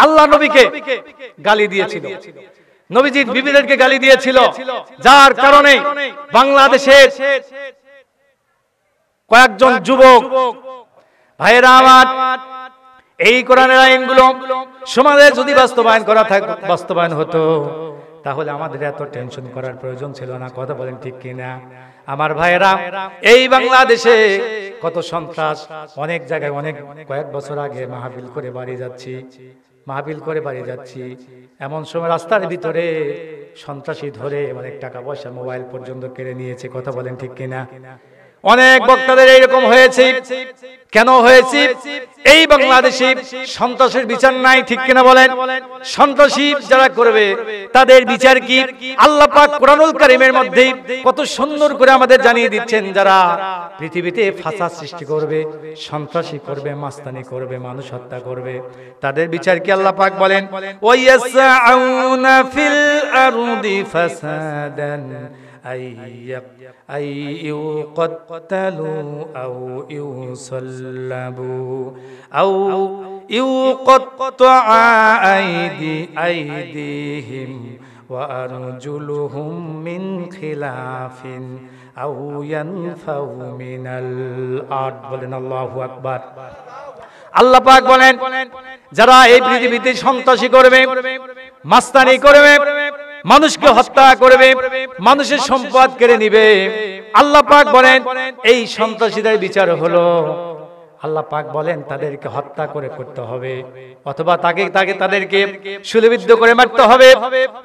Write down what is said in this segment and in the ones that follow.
আল্লাহ নবীকে গালি দিয়েছিল, নবীজির বিবিদেরকে গালি দিয়েছিল, যার কারণে বাংলাদেশের কয়েকজন যুবক ভাইয়েরা আমার এই কোরআনের আইনগুলো সমাজে যদি বাস্তবায়ন হতো তাহলে আমাদের এত টেনশন করার প্রয়োজন ছিল না। কথা বলেন ঠিক কিনা? আমার ভাইয়েরা, এই বাংলাদেশে কত সন্ত্রাস, অনেক জায়গায় কয়েক বছর আগে মাহফিল করে বাড়ি যাচ্ছি, এমন সময় রাস্তার ভিতরে সন্ত্রাসী ধরে অনেক টাকা পয়সা, মোবাইল পর্যন্ত কেড়ে নিয়েছে। কথা বলেন ঠিক কিনা? অনেক বক্তাদের এইরকম হয়েছে। কেন হয়েছে? এই বাংলাদেশে সন্ত্রাসের বিচার নাই, ঠিক কিনা বলেন? সন্ত্রাসী যারা করবে তাদের বিচার কি? আল্লাহ পাক কোরআনুল কারীমের মধ্যে কত সুন্দর করে আমাদের জানিয়ে দিচ্ছেন, যারা পৃথিবীতে ফাসাদ সৃষ্টি করবে, সন্ত্রাসী করবে, মাস্তানি করবে, মানুষ হত্যা করবে, তাদের বিচার কি? আল্লাহ পাক বলেন, ওয়ায়াসআউনা ফিল আরদি ফাসাদান أي يقتلوا أو يصلبوا أو يقطع أيديهم وأرجلهم من خلاف أو ينفوا من الأرض বলেন আল্লাহু আকবার। আল্লাহ পাক বলেন, যারা এই পৃথিবীতে সন্ত্রাসী করবে, মাস্তানি করবে, মানুষকে হত্যা করবে, মানুষের সম্পদ কেড়ে নিবে, আল্লাহ পাক বলেন এই সন্ত্রাসীদের বিচার হলো, আল্লাহ পাক বলেন তাদেরকে হত্যা করে করতে হবে, অথবা তাদেরকে শূলবিদ্ধ করে মারতে হবে,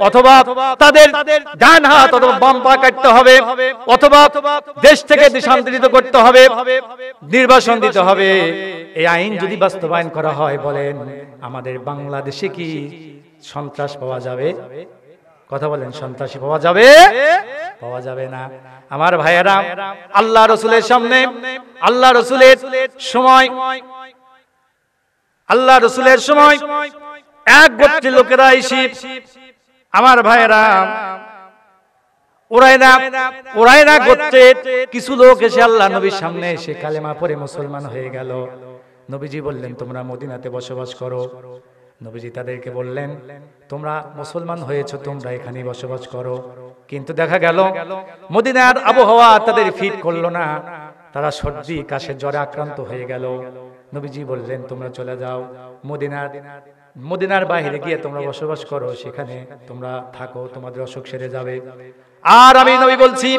অথবা তাদের ডান হাত অথবা বাম পা কাটতে হবে, অথবা দেশ থেকে দেশান্তরিত করতে হবে, নির্বাসন দিতে হবে। এই আইন যদি বাস্তবায়ন করা হয়, বলেন আমাদের বাংলাদেশে কি সন্ত্রাস পাওয়া যাবে? কথা বলেন, সন্ত্রাসী পাওয়া যাবে? পাওয়া যাবে না। আমার ভাইয়েরা, আল্লাহ রসুলের সামনে, আল্লাহ রসুলের সময় এক গোত্রের লোকেরা এসে, আমার ভাইয়েরা, উরায়না গোত্রের কিছু লোক এসে আল্লাহ নবীর সামনে এসে কালেমা পড়ে মুসলমান হয়ে গেল। নবীজি বললেন, তোমরা মদিনাতে বসবাস করো। নবীজি তাদেরকে বললেন, তোমরা মুসলমান হয়েছো, তোমরা এখানেই বসবাস করো। কিন্তু দেখা গেল মদিনার আবহাওয়া তাদের ফিট করলো না, তারা সর্দি কাশের জ্বরে আক্রান্ত হয়ে গেল। নবীজি বললেন, তোমরা চলে যাও মদিনার বাইরে গিয়ে তোমরা বসবাস করো, সেখানে তোমরা থাকো, তোমাদের অসুখ সেরে যাবে। আর আমি নবী বলছি,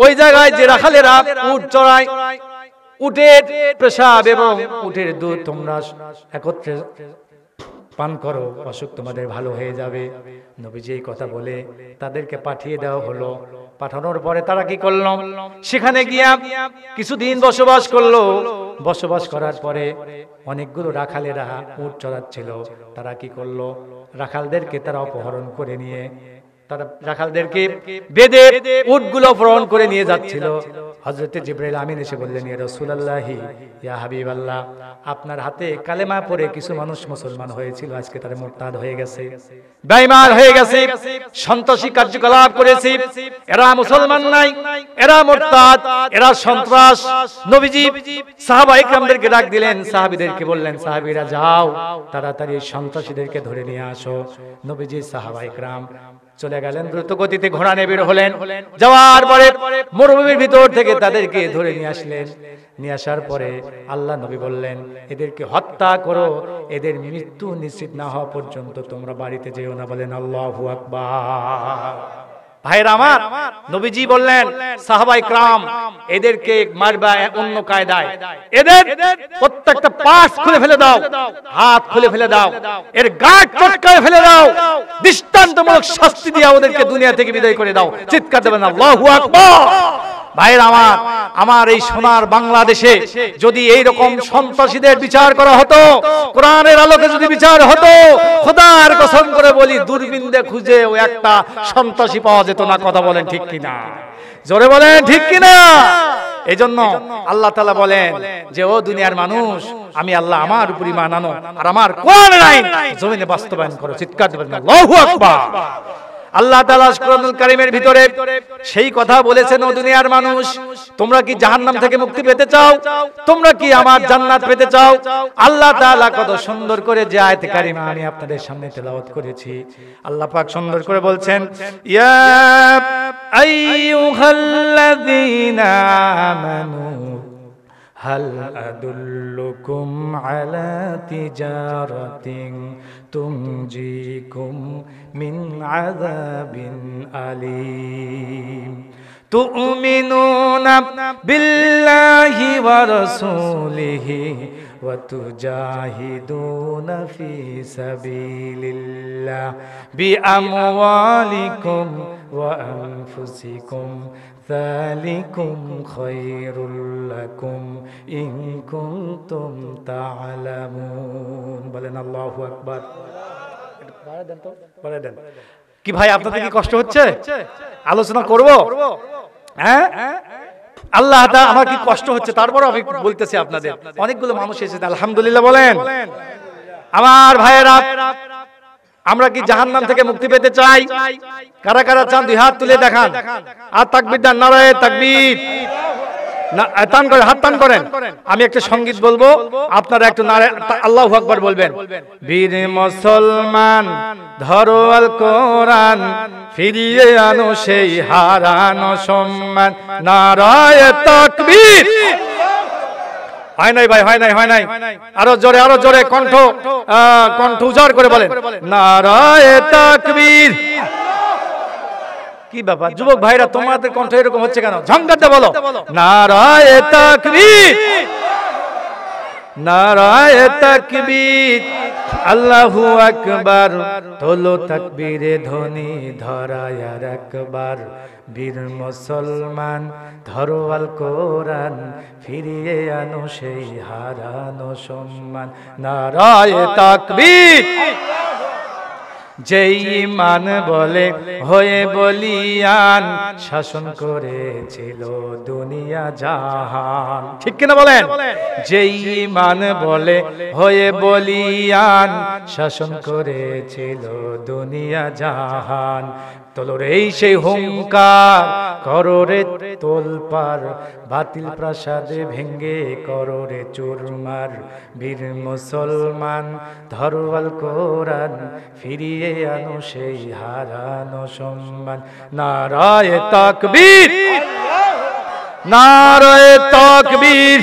ওই জায়গায় যে রাখালেরা উট চড়ায়, উটের পেশাব এবং উটের দুধ তোমরা একত্রে পান করো, অসুখ তোমাদের ভালো হয়ে যাবে। নবীজি এই কথা বলে তাদেরকে পাঠিয়ে দেওয়া হলো। পাঠানোর পরে তারা কি করলো? সেখানে গিয়া কিছুদিন বসবাস করলো। বসবাস করার পরে অনেকগুলো রাখালেরা উট চড়াচ্ছিল। তারা কি করলো? রাখালদেরকে তারা অপহরণ করে নিয়ে, তারা রাখালদেরকে বেঁধে উটগুলো অপহরণ করে নিয়ে যাচ্ছিল। হযরত জিবরাইল আমিন এসে বললেন, ইয়া রাসূলুল্লাহি, ইয়া হাবিবাল্লাহ, আপনার হাতে কালেমা পড়ে কিছু মানুষ মুসলমান হয়েছিল, আজকে তারা মুরতাদ হয়ে গেছে, বেঈমান হয়ে গেছে, সন্ত্রাসী কার্যকলাপ করেছে, এরা মুসলমান নাই, এরা মুরতাদ, এরা সন্ত্রাস। নবীজি সাহাবায়ে কেরামদেরকে ডাক দিলেন, সাহাবীদেরকে বললেন, সাহাবীরা যাও তাড়াতাড়ি সন্ত্রাসীদেরকে ধরে নিয়ে আসো। নবীজি সাহাবায়ে কেরাম চলে গেলেন, দ্রুত গতিতে ঘোড়া নিয়ে বের হলেন। যাওয়ার পরে মরুভূমির ভিতর থেকে তাদেরকে ধরে নিয়ে আসলেন। নিয়ে আসার পরে আল্লাহ নবী বললেন, এদেরকে হত্যা করো, এদের মৃত্যু নিশ্চিত না হওয়া পর্যন্ত তোমরা বাড়িতে যেও না। বলেন আল্লাহু আকবার। ভাইরা আমার, নবীজি বললেন, সাহাবায়ে কেরাম এদেরকে মারবা অন্য কায়দায়, এদের প্রত্যেকটা পাশ খুলে ফেলে দাও, হাত খুলে ফেলে দাও, এর গাঁট চটকায় ফেলে দাও, দৃষ্টান্তমূলক শাস্তি দিয়ে ওদেরকে দুনিয়া থেকে বিদায় করে দাও। চিৎকার দেবেন আল্লাহু আকবার। ভাইরা আমার এই সোনার বাংলাদেশে যদি এই রকম সন্ত্রাসীদের বিচার করা হতো, কোরআনের আলোকে যদি বিচার হতো, খোদার কসম করে বলি দূরবীনে খুঁজে ও একটা সন্ত্রাসী পাওয়া যেত না। কথা বলেন ঠিক কিনা? জোরে বলেন ঠিক কিনা? এই জন্য আল্লাহ তাআলা বলেন যে, ও দুনিয়ার মানুষ, আমি আল্লাহ আমার উপর ঈমান আনো আর আমার কোরআনের আইন জমিনে বাস্তবায়ন করো। চিৎকার দেবেন আল্লাহু আকবার। আল্লাহ তাআলা কুরআনুল কারীমের ভিতরে সেই কথা বলেছেন, ও দুনিয়ার মানুষ, তোমরা কি জাহান্নাম থেকে মুক্তি পেতে চাও? তোমরা কি আমার জান্নাত পেতে চাও? আল্লাহ তাআলা কত সুন্দর করে যে আয়াত কারিমা আমি আপনাদের সামনে তেলাওয়াত করেছি, আল্লাহ পাক সুন্দর করে বলছেন, ইয়া আইয়ুহাল্লাযীনা আমানু হাল আদুল্লুকুম আলা তিজারাতিন তুনজিকুম মিন আযাবিন আলীম তুমিনুনা বিল্লাহি ওয়া রাসূলিহি ওয়া তুজাহিদুনা ফি সাবিলিল্লাহ বিআমওয়ালিকুম ওয়া আনফুসিকুম যালিকুম খায়রুল লাকুম ইন কুনতুম তা'লামুন। বলেন আল্লাহু আকবার। কি ভাই, আপনাদের কি কষ্ট হচ্ছে? আলোচনা করব, হ্যাঁ? আল্লাহ তাআলা, আমার কি কষ্ট হচ্ছে, তারপরও আমি বলতেছি আপনাদের। অনেকগুলো মানুষ এসেছে, আলহামদুলিল্লাহ বলেন। আমার ভাইয়েরা, আমরা কি জাহান্নাম থেকে মুক্তি পেতে চাই? কারা কারা চান দুই হাত তুলে দেখান। আর তাকবীর দেন, নারায়ে তাকবীর। টান করে হাত টান করেন। আমি একটা সঙ্গীত বলবো, আপনারা একটু আল্লাহু আকবার বলবেন। বীর মুসলমান ধরো আল কোরআন, ফিরিয়ে আনো সেই হারানো সম্মান, নারায়ে তাকবীর। হয় নাই ভাই, হয় নাই, হয় নাই। আরো জোরে, আরো জোরে কণ্ঠ উজাড় করে বলেন, নারায়ে তাকবীর। কি ব্যাপার যুবক ভাইরা, তোমাদের কণ্ঠ এরকম হচ্ছে কেন? ঝঙ্কাতে বলো, নারায়ে তাকবীর, নারায়ে তাকবীর, আল্লাহু আকবার। তোলো তাকবীরে ধ্বনি ধরায় আর একবার, বীর মুসলমান ধরো আল কোরআন, ফিরিয়ে আনো সেই হারানো সম্মান, নারায়ে তাকবীর। যেই ঈমান বলে হয়ে বলিয়ান, শাসন করেছিল দুনিয়া জাহান। ঠিক কিনা বলেন? যেই ঈমান বলে হয়ে বলিয়ান, শাসন করেছিল দুনিয়া জাহান। তোলো রে সেই হুঙ্কার, করো রে তোলপার, বাতিল প্রাসাদে ভেঙ্গে করো রে চুরমার, বীর মুসলমান ধরো আল কোরআন, ফিরিয়ে আনো সেই হারানো সম্মান, নারায়ে তাকবীর, নারায়ে তাকবীর।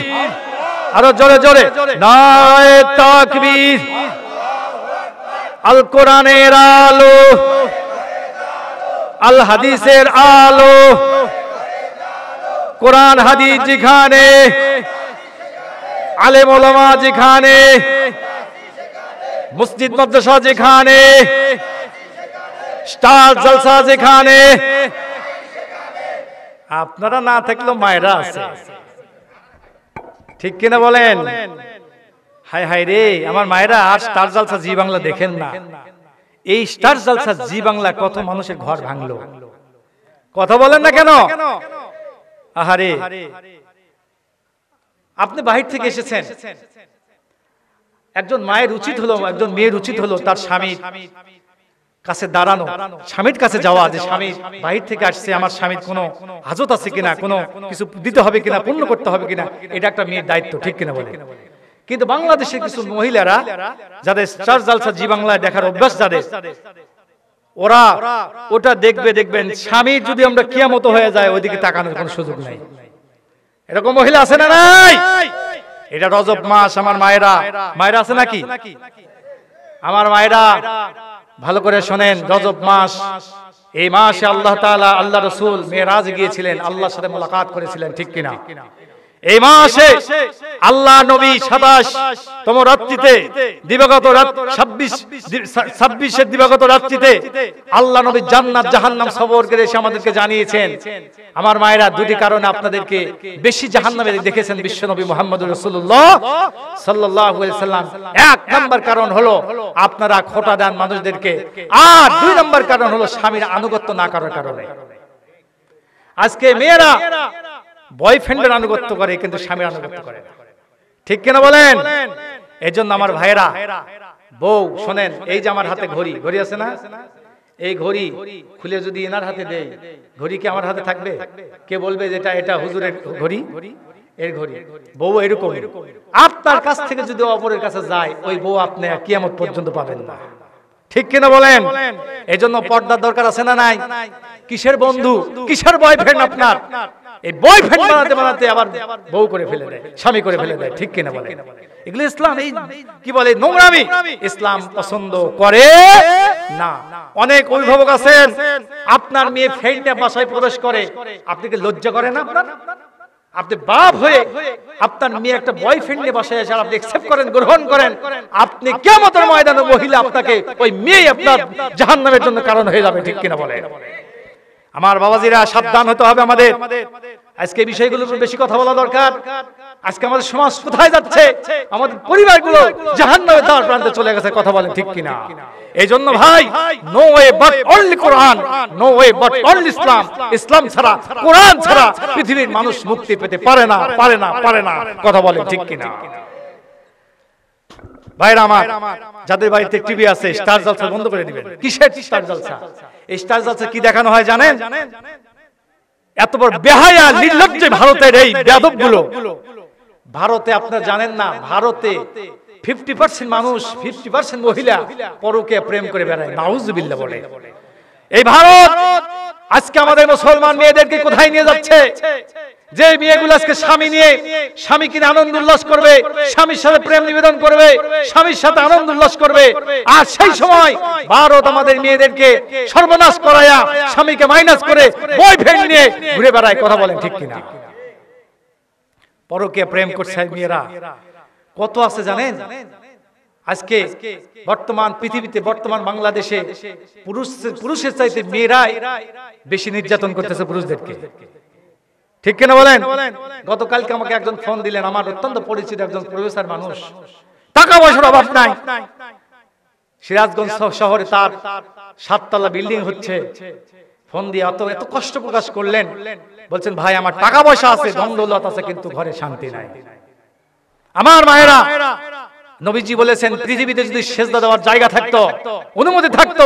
আরো জোরে জোরে, নারায়ে তাকবীর। আল কোরআনের আলো, আল হাদিসের আলো, কোরআন হাদিস যেখানে, আলেম ওলামা যেখানে, মসজিদ মাদ্রাসা যেখানে, স্টার জলসা যেখানে, আপনারা না থাকলেও মায়েরা আছে। ঠিক কিনা বলেন? হায় হায় রে, আমার মায়েরা আর স্টার জলসা জি বাংলা দেখেন না। এই স্টার জলসা জি বাংলা কত মানুষের ঘর ভাঙলো, কথা বলেন না কেন? আহারে, আপনি বাহির থেকে এসেছেন, একজন মায়ের উচিত হলো, একজন মেয়ের উচিত হলো তার স্বামীর কাছে দাঁড়ানো, স্বামীর কাছে যাওয়া, যে স্বামী বাহির থেকে আসছে, আমার স্বামীর কোনো হাজত আছে কিনা, কোনো কিছু দিতে হবে কিনা, পূর্ণ করতে হবে কিনা, এটা একটা মেয়ের দায়িত্ব। ঠিক কিনা বলে? কিন্তু বাংলাদেশের কিছু মহিলারা, যাদের স্টার জলসা জি বাংলায় দেখার অভ্যাস যাদের, ওরা ওটা দেখবেন স্বামীর যদি আমরা কিয়ামত হয়ে যায়, ওইদিকে তাকানোর কোনো সুযোগ নাই। এরকম মহিলা আছে না নাই? এটা রজব মাস, আমার মায়েরা, মায়েরা আছে নাকি? আমার মায়েরা ভালো করে শোনেন, রজব মাস, এই মাসে আল্লাহ তাআলা, আল্লাহ রাসূল মেরাজ গিয়েছিলেন, আল্লাহর সাথে মুলাকাত করেছিলেন। ঠিক কিনা? এই মাসে আল্লাহ নবী 27তম রাত্রিতে, দিবাগত রাত 26 দিবাগত রাত্রিতে আল্লাহ নবী জান্নাত জাহান্নাম সফর করে এসে আমাদেরকে জানিয়েছেন। আমার মায়েরা, দুটি কারণে আপনাদেরকে বেশি জাহান্নামে দেখেছেন বিশ্বনবী মুহাম্মদুর রাসূলুল্লাহ সাল্লাল্লাহু আলাইহি সাল্লাম। এক নাম্বার কারণ হলো আপনারা খোটা দেন মানুষদেরকে, আর দুই নাম্বার কারণ হলো স্বামীর আনুগত্য না করার কারণে। আজকে মেয়েরা বয়ফ্রেন্ডের আনুগত্য করে, কিন্তু স্বামীর আনুগত্য করে না। ঠিক কিনা বলেন? এই জন্য আমার ভাইয়েরা, বউ শোনেন, এই যে আমার হাতে ঘড়ি আছে না, এই ঘড়ি খুলে যদি এনার হাতে দেই, ঘড়ি কি আমার হাতে থাকবে? কে বলবে যে এটা হুজুরের ঘড়ি, এর ঘড়ি? বউ এরকম, আপনার কাছ থেকে যদি অপরের কাছে যায়, ওই বউ আপনি কিয়ামত পর্যন্ত পাবেন না। ঠিক কিনা বলেন? এই জন্য পর্দার দরকার আছে না নাই? কিসের বন্ধু, কিসের বয়ফ্রেন্ড আপনার? এই বয়ফ্রেন্ড বানাতে বানাতে আবার বউ করে ফেলে দেয়, স্বামী করে ফেলে দেয়। ঠিক কিনা বলেন? এগুলো ইসলাম এই কি বলে নোংরামি, ইসলাম পছন্দ করে না। অনেক অভিভাবক আছেন, আপনার মেয়ে ফ্রেন্ডে বাসায় প্রবেশ করে, আপনি কি লজ্জা করে না? আপনি বাপ হয়ে আপনার মেয়ে একটা বয়ফ্রেন্ড নিয়ে বাসায় এসে আপনি অ্যাকসেপ্ট করেন, গ্রহণ করেন, আপনি কিয়ামতের ময়দানে মহিলা আপনাকে, ওই মেয়ে আপনার জাহান্নামের জন্য কারণ হয়ে যাবে। ঠিক কিনা বলেন? আমার বাবাজিরা, সাবধান হতে হবে আমাদের। আজকে বিষয়গুলোর উপর বেশি কথা বলা দরকার। আজকে আমাদের সমাজ কোথায় যাচ্ছে? আমাদের পরিবারগুলো জাহান্নামে যাওয়ার প্রান্তে চলে গেছে। কথা বলেন ঠিক কিনা? এই জন্য ভাই, নো ওয়ে বাট অনলি কোরআন, নো ওয়ে বাট অনলি ইসলাম। ইসলাম ছাড়া, কোরআন ছাড়া পৃথিবীর মানুষ মুক্তি পেতে পারে না, পারে না, পারে না। কথা বলেন ঠিক কিনা? ভাইরা আমার, যাদের বাড়িতে টিভি আছে, স্টার জলসা বন্ধ করে দিবেন। কিসের স্টার জলসা? এই স্টার জলসা কি দেখানো হয় জানেন? এত বড় বেহায়া নির্লজ্জ ভারতের এই বেয়াদবগুলো। ভারতে আপনারা জানেন না, ভারতে 50% মানুষ, 50% মহিলা পরকীয়া প্রেম করে বেড়ায়। নাউজুবিল্লাহ বলে। এই ভারত আজকে আমাদের মুসলমান মেয়েদেরকে কোথায় নিয়ে যাচ্ছে? যে মেয়েগুলো আজকে স্বামী নিয়ে, স্বামী কিনে আনন্দ উল্লাস করবে, স্বামীর সাথে প্রেম নিবেদন করবে, স্বামীর সাথে আনন্দ উল্লাস করবে, আর সেই সময় ভারত আমাদের মেয়েদেরকে সর্বনাশ করায়া স্বামীকে মাইনাস করে বয়ফ্রেন্ড নিয়ে ঘুরে বেড়ায়। কথা বলেন ঠিক কিনা? পরকীয়া প্রেম করছে মেয়েরা কত আছে জানেন? আজকে বর্তমান পৃথিবীতে, বর্তমান বাংলাদেশে পুরুষের চাইতে মেয়েরাই বেশি নির্যাতন করতেছে পুরুষদেরকে। ঠিক কিনা বলেন? গতকালকে আমাকে একজন ফোন দিলেন, আমার অত্যন্ত পরিচিত একজন প্রফেসর মানুষ, টাকা পয়সার অভাব নাই, সিরাজগঞ্জ শহরে তার 7 তলা বিল্ডিং হচ্ছে। ফোন দিয়ে এত কষ্ট প্রকাশ করলেন, বলছেন ভাই আমার টাকা পয়সা আছে, ধন দৌলত আছে, কিন্তু ঘরে শান্তি নাই। আমার মায়েরা, নবীজি বলেছেন পৃথিবীতে যদি সেজদা দেওয়ার জায়গা থাকতো, অনুমতি থাকতো,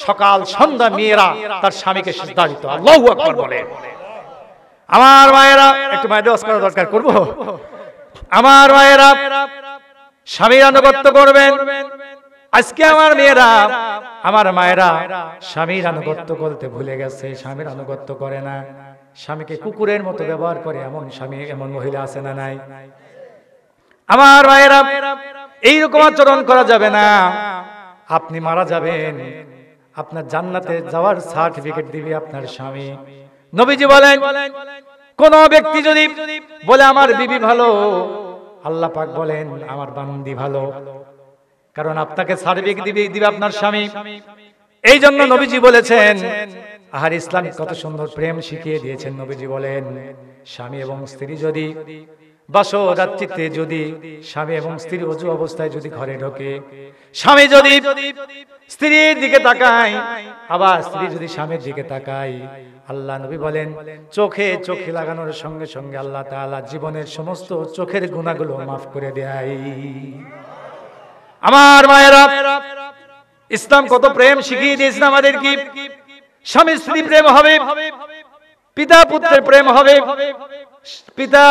সকাল সন্ধ্যা মেয়েরা তার স্বামীকে সেজদা দিত। আল্লাহু আকবার বলে। আমার মায়েরা, একটু মায়ের ওয়াজ করা দরকার, করব। আমার মায়েরা, স্বামীর আনুগত্য করবেন। আজকে আমার মেয়েরা, আমার মায়েরা স্বামীর আনুগত্য করতে ভুলে গেছে, স্বামীর আনুগত্য করে না, স্বামীকে কুকুরের মতো ব্যবহার করে। এমন স্বামী, এমন মহিলা আছে না নাই? আমার মায়েরা, এইরকম আচরণ করা যাবে না। আপনি মারা যাবেন, আপনার জান্নাতে যাওয়ার সার্টিফিকেট দিবে আপনার স্বামী। নবীজি বলেন, কোন ব্যক্তি যদি বলে আমার বিবি ভালো, আল্লাহ পাক বলেন আমার বান্দি ভালো, কারণ আপনাকে সার্টিফিকেট দিবে আপনার স্বামী। এই জন্য নবীজি বলেছেন, আর ইসলাম কত সুন্দর প্রেম শিখিয়ে দিয়েছেন। নবীজি বলেন, স্বামী এবং স্ত্রী যদি বাসরাত্রিতে, যদি স্বামী এবং স্ত্রী অজু অবস্থায় যদি ঘরে ঢোকে, স্বামী যদি স্ত্রীর দিকে তাকায়, আবার স্ত্রী যদি স্বামীর দিকে তাকায়, আল্লাহ নবী বলেন চোখে চোখে লাগানোর সঙ্গে সঙ্গে আল্লাহ তাআলা জীবনের সমস্ত চোখের গুনাহগুলো মাফ করে দেয়। আমার মায়েরা, ইসলাম কত প্রেম শিখিয়ে দিয়েছে আমাদেরকে। স্বামী স্ত্রী প্রেম হবে, পিতা পুত্রের প্রেম হবে, পিতা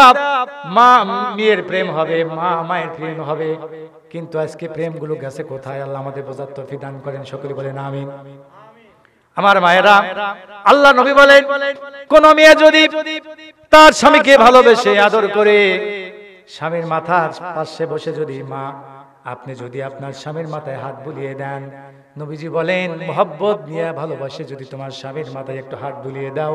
মা মেয়ের প্রেম হবে, মা মায়ের প্রেম হবে। কিন্তু আজকে প্রেমগুলো গেছে কোথায়? আল্লাহ আমাদের বোঝার তৌফিক দান করেন, সকলে বলেন আমিন। আমার মায়েরা, আল্লাহ নবী বলেন, কোন মেয়ে যদি তার স্বামীকে ভালোবেসে আদর করে, স্বামীর মাথার পাশে বসে যদি মা আপনি যদি আপনার স্বামীর মাথায় হাত বুলিয়ে দেন, নবীজি বলেন মোহাব্বত নিয়ে ভালোবাসে যদি তোমার স্বামীর মাথায় একটু হাত বুলিয়ে দাও,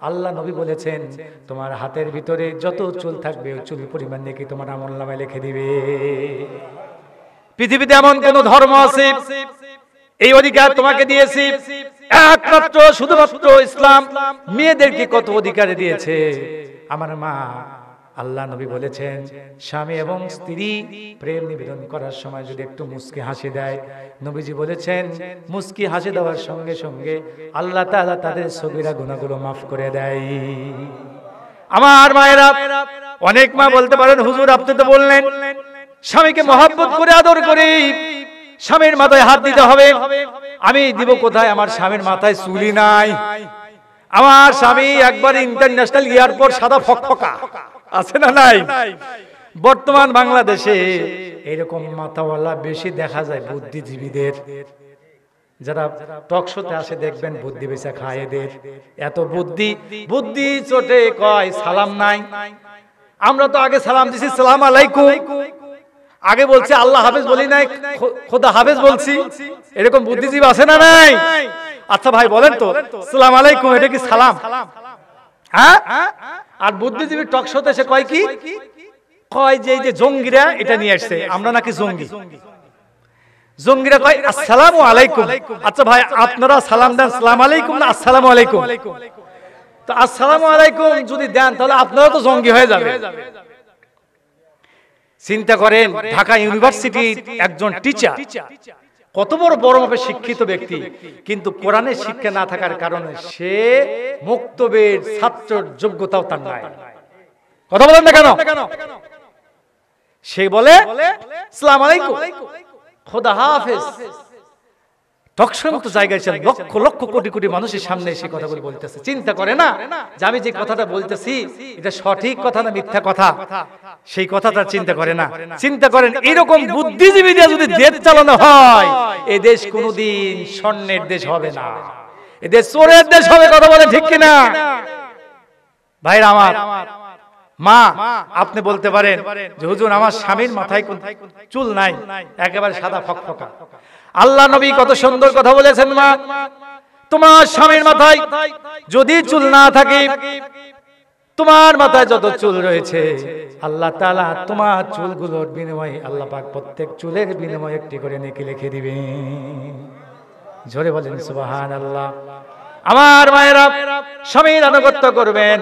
আল্লাহ নবী বলেছেন তোমার হাতের ভিতরে যত চুল থাকবে ওই চুল পরিমাণ নাকি তোমার আমলনামায় লিখে দিবে। পৃথিবীতে এমন কোন ধর্ম আছে? এই অধিকার তোমাকে দিয়েছি একমাত্র শুধুমাত্র ইসলাম। মেয়েদেরকে কত অধিকার দিয়েছে আমার মা। আল্লাহ নবী বলেছেন স্বামী এবং স্ত্রী প্রেম নিবেদন করার সময় যদি একটু মুস্কি হাসি দেয়, নবীজি বলেছেন মুস্কি হাসি দেওয়ার সঙ্গে সঙ্গে আল্লাহ তাআলা তাদের সগীরা গুনাহগুলো মাফ করে দেয়। আমার মায়েরা, অনেক মা বলতে পারেন হুজুর আপনি তো বললেন স্বামীকে মহব্বত করে আদর করে স্বামীর মাথায় হাত দিতে হবে। আমি দিব কোথায়? আমার স্বামীর মাথায় চুলই নাই। আমার স্বামী একবার ইন্টারন্যাশনাল এয়ারপোর্ট সাদা ফকফকা, আছে না নাই? বর্তমান বাংলাদেশে এরকম মাথাওয়ালা বেশি দেখা যায় বুদ্ধিজীবীদের। যারা টকশোতে আসে দেখবেন বুদ্ধি বেচা খায় এদের। এত বুদ্ধি চোটে কয় সালাম নাই। আমরা তো আগে সালাম দিছি সালাম আলাইকুম, আগে বলছি আল্লাহ হাফেজ বলি নাই, খোদা হাফেজ বলছি। এরকম বুদ্ধিজীবী আছে না নাই? আচ্ছা ভাই বলেন তো, সালাম আলাইকুম এটা কি সালাম? হ্যাঁ? আর বুদ্ধিজীবী টকশোতে এসে কয় কি? কয় যে এই যে জঙ্গিরা এটা নিয়ে আসছে, আমরা নাকি জঙ্গি। জঙ্গিরা কয় আসসালামু আলাইকুম। আচ্ছা ভাই আপনারা সালাম দেন সালাম আলাইকুম না আসসালামু আলাইকুম? তো আসসালামু আলাইকুম যদি দেন তাহলে আপনারা তো জঙ্গি হয়ে যাবে। চিন্তা করেন, ঢাকা ইউনিভার্সিটির একজন টিচার, কত বড় মাপের শিক্ষিত ব্যক্তি, কিন্তু কোরআনের শিক্ষা না থাকার কারণে সে মুক্তবের ছাত্রের যোগ্যতাও তার নাই। কথা বলেন না কেন? সে বলে আসসালামু আলাইকুম, খোদা হাফেজ। টকশোর মতো জায়গায় লক্ষ লক্ষ কোটি কোটি মানুষের সামনে এসে কথাগুলো বলতেছে। চিন্তা করে না যে আমি যে কথাটা বলতেছি এটা সঠিক কথা না মিথ্যা কথা, সেই কথাটা চিন্তা করে না। চিন্তা করেন এরকম বুদ্ধিজীবীরা যদি দেশ চালানো হয়, এই দেশ কোনোদিন স্বর্ণের দেশ হবে না, এই দেশ চোরের দেশ হবে। কথা বলে ঠিক কিনা ভাইরা আমার? মা আপনি বলতে পারেন যে হুজুর আমার স্বামীর মাথায় চুল নাই, একেবারে সাদা ফকফকা। আল্লাহ নবী কত সুন্দর কথা বলেছেন, মা তোমার স্বামীর মাথায় যদি চুল না থাকে, তোমার মাথায় যত চুল রয়েছে আল্লাহ তাআলা তোমার চুলগুলোর বিনিময়ে আল্লাহ পাক প্রত্যেক চুলের বিনিময়ে একটি করে নেকি লিখে দিবে। জোরে বলেন সুবহানাল্লাহ। আমার মায়েরা স্বামীর আনুগত্য করবেন,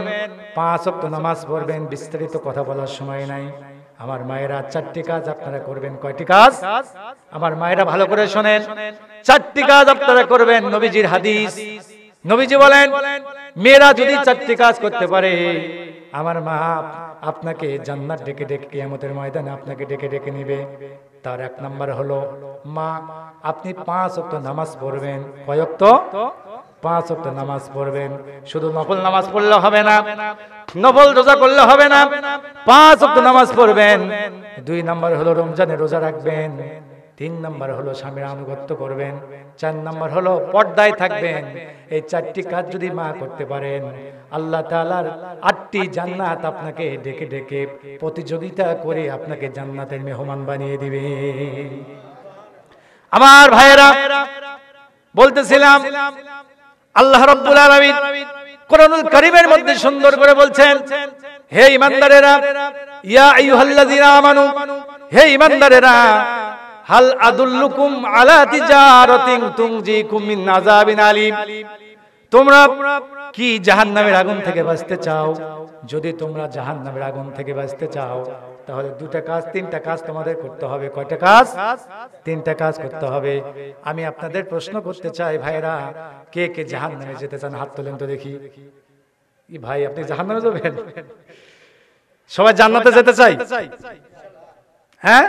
5 ওয়াক্ত নামাজ পড়বেন। বিস্তারিত কথা বলার সময় নাই। আমার মায়েরা 4টি কাজ আপনারা করবেন। কয়টি কাজ? আমার মায়েরা ভালো করে শুনেন, 4টি কাজ আপনারা করবেন। নবীজির হাদিস, নবীজি বলেন মেয়েরা যদি 4টি কাজ করতে পারে, আমার মা আপনাকে জান্নাত ডেকে ডেকে কিয়ামতের ময়দানে আপনাকে ডেকে ডেকে নিবে। তার 1 নাম্বার হলো, মা আপনি 5 ওয়াক্ত নামাজ পড়বেন। কয় ওয়াক্ত? 5 ওয়াক্ত নামাজ পড়বেন। শুধু নফল নামাজ পড়লে হবে না, নফল রোজা করলে হবে না, 5 ওয়াক্ত নামাজ পড়বেন। 2 নাম্বার হলো রমজানে রোজা রাখবেন। 3 নাম্বার হলো স্বামীর আনুগত্য করবেন। 4 নাম্বার হলো পর্দায় থাকবেন। এই 4টি কাজ যদি মা করতে পারেন, আল্লাহ তাআলার 8টি জান্নাত আপনাকে ডেকে ডেকে প্রতিযোগিতা করে আপনাকে জান্নাতের মেহমান বানিয়ে দিবে। আমার ভাইয়েরা বলতেছিলাম, আল্লাহ রাব্বুল আলামিন কোরআনুল কারীমের মধ্যে সুন্দর করে বলছেন, হে ঈমানদারেরা, ইয়া আইয়ুহাল্লাযীনা আমানু, হে ঈমানদারেরা, হাল আদুল্লুকুম আলা তিজারাতিন তুনজিকুম মিন আযাবিন আলীম। তোমরা কি জাহান্নামের আগুন থেকে বাঁচতে চাও? যদি তোমরা জাহান্নামের আগুন থেকে বাঁচতে চাও, তাহলে 2টা কাজ 3টা কাজ তোমাদের করতে হবে। কয়টা কাজ? 3টা কাজ করতে হবে। আমি আপনাদের প্রশ্ন করতে চাই, ভাইরা কে কে জাহান্নামে যেতে চান? হাত তোলেন তো দেখি। ভাই আপনি জাহান্নামে যাবেন? সবাই জান্নাতে যেতে চাই? হ্যাঁ?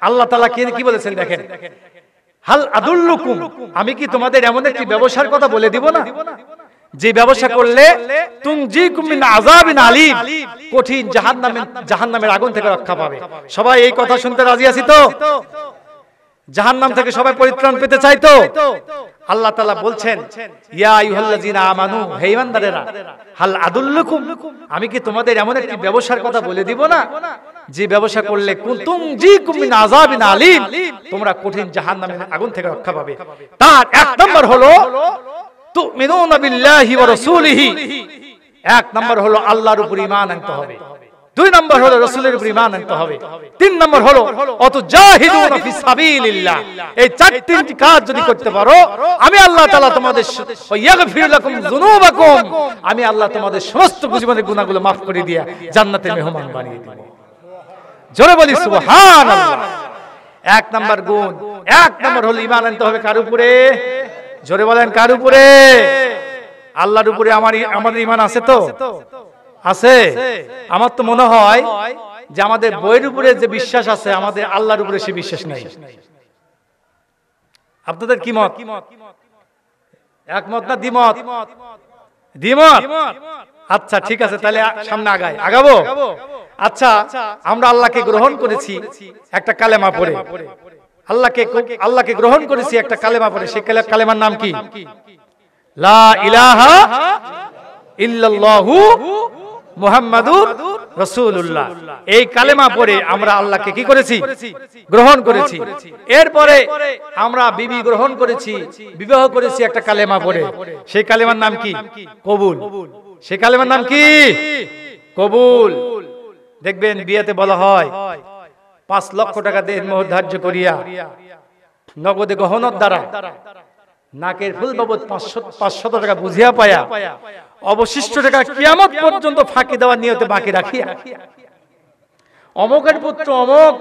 আল্লাহ তাআলা কি বলেছেন দেখেন, হাল আদুল্লুকুম, আমি কি তোমাদের এমন একটি ব্যবসার কথা বলে দিব না, যে ব্যবসা করলে তুনজিকুম মিন আযাবিন আলীম, কঠিন জাহান্নামের আগুন থেকে রক্ষা পাবে। সবাই এই কথা শুনতে রাজি আছি তো? জাহান্নাম থেকে সবাই পরিত্রাণ পেতে চাই তো? আল্লাহ তাআলা বলছেন, ইয়া আইয়ুহাল্লাযীনা আমানু, হে ঈমানদারেরা, হাল আদুল্লুকুম, আমি কি তোমাদের এমন একটি ব্যবসার কথা বলে দিব না, যে ব্যবসা করলে তুনজিকুম মিন আযাবিন আলীম, তোমরা কঠিন জাহান্নামের আগুন থেকে রক্ষা পাবে। তার 1 নম্বর হলো তুমিনুনা বিল্লাহি ওয়া রাসূলিহি। 1 নম্বর হলো আল্লাহর উপর ঈমান আনতে হবে। 2 নম্বর হলো রাসূলের উপর ঈমান আনতে হবে। 3 নম্বর হলো অতুজাহিদুনা ফি সাবিলিল্লাহ। এই 4টি কাজ যদি করতে পারো, আমি আল্লাহ তাআলা তোমাদের ইয়াগফির লাকুম যুনুবাকুম, আমি আল্লাহ তোমাদের সমস্ত জীবনের গুনাহগুলো maaf করে দিয়া জান্নাতের মেহমান বানিয়ে দেব। জোরে বলি সুবহানাল্লাহ। 1 নম্বর গুণ, 1 নম্বর হলো ঈমান আনতে হবে কার উপরে? জোরে বলেন কার উপরে? আল্লাহর উপরে। আমাদের ঈমান আছে তো? আছে? আমার তো মনে হয় যে আমাদের বইয়ের উপরে যে বিশ্বাস আছে, আমাদের আল্লাহর উপরে সে বিশ্বাস নাই। আপনাদের কি মত? একমত না দ্বিমত? দ্বিমত। আচ্ছা ঠিক আছে, তাহলে সামনে আগাবো। আচ্ছা, আমরা আল্লাহকে গ্রহণ করেছি একটা কালেমা পড়ে, আল্লাহকে গ্রহণ করেছি একটা কালেমা পড়ে। সেই কালেমার নাম কি? লা ইলাহা ইল্লাল্লাহু মুহাম্মাদুর রাসূলুল্লাহ। এই কালেমা পড়ে আমরা আল্লাহকে কি করেছি? গ্রহণ করেছি। এরপরে আমরা বিবি গ্রহণ করেছি, বিবাহ করেছি একটা কালেমা পড়ে। সেই কালেমার নাম কি? কবুল। সেই কালেমার নাম কি? কবুল। দেখবেন বিয়েতে বলা হয় 5 লক্ষ টাকা দেন মোহর ধার্য করিয়া নগদে গহনার দ্বারা নাকের ফুল বাবদ 500 টাকা বুঝিয়া পায়া অবশিষ্ট টাকা কিয়ামত পর্যন্ত ফাঁকি দেওয়ার নিয়তে বাকি রাখিয়া অমুকের পুত্র অমুক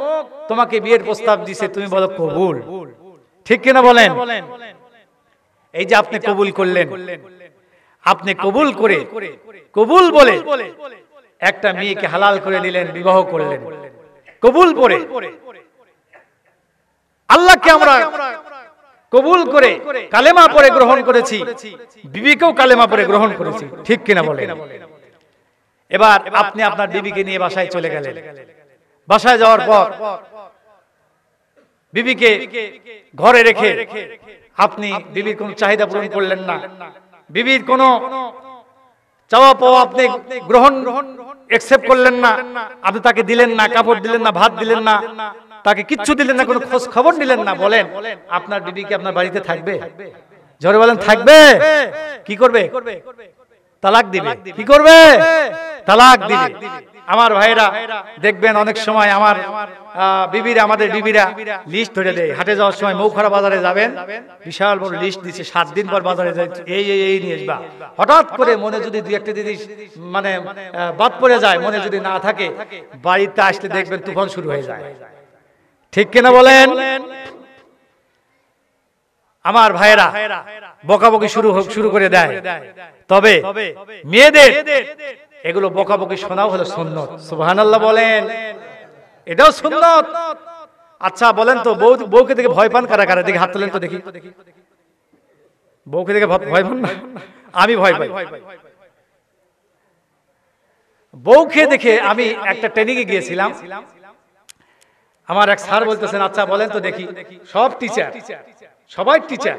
তোমাকে বিয়ের প্রস্তাব দিছে, তুমি বলো কবুল। ঠিক কিনা বলেন? এই যে আপনি কবুল করলেন, আপনি কবুল করে, কবুল বলে একটা মেয়েকে হালাল করে নিলেন, বিবাহ করলেন, কবুল করে। আল্লাহকে আমরা কবুল করে কালেমা পড়ে গ্রহণ করেছি, বিবিকেও কালেমা পড়ে গ্রহণ করেছি। ঠিক কিনা বলেন? এবার আপনি আপনার বিবিকে নিয়ে বাসায় চলে গেলেন। বাসায় যাওয়ার পর বিবিকে ঘরে রেখে আপনি বিবির কোন চাহিদা পূরণ করলেন না, বিবির কোন চাওয়া পাওয়া আপনি গ্রহণ অ্যাকসেপ্ট করলেন না, আপনি তাকে দিলেন না, কাপড় দিলেন না, ভাত দিলেন না, তাকে কিচ্ছু দিলেন না, কোনো খোঁজ খবর নিলেন না। বলেন আপনার বিবি কি আপনার বাড়িতে থাকবে? জোরে বলেন থাকবে? কি করবে? তালাক দিবে। কি করবে? তালাক দিবে। আমার ভাইরা দেখবেন অনেক সময় আমার আমাদের বিবিরা লিস্ট ধরে দেয়। হাটে যাওয়ার সময় মৌখরা বাজারে যাবেন, বিশাল বড় লিস্ট দিচ্ছে, 7 দিন পর বাজারে যাই এই নিয়ে আসবা। হঠাৎ করে মনে যদি 2-1টা জিনিস মানে বাদ পড়ে যায়, মনে যদি না থাকে, বাড়িতে আসলে দেখবেন তুফান শুরু হয়ে যায়। ঠিক কিনা বলেন? আমার ভাইরা বকাবকি শুরু করে দেয়। তবে মেয়েদের এগুলো বকাবকি শোনাও হলো সুন্নত। সুবহানাল্লাহ বলেন, এটাও সুন্নত। আচ্ছা বলেন তো, বউকে দেখে ভয় পান কারা কারা? দেখে হাত তোলেন তো দেখি। বউকে দেখে ভয় পান না? আমি ভয় পাই। বউকে দেখে আমি একটা ট্রেনিং এ গিয়েছিলাম। আমার এক স্যার বলতেছেন, আচ্ছা বলেন তো দেখি, সব টিচার, সবাই টিচার।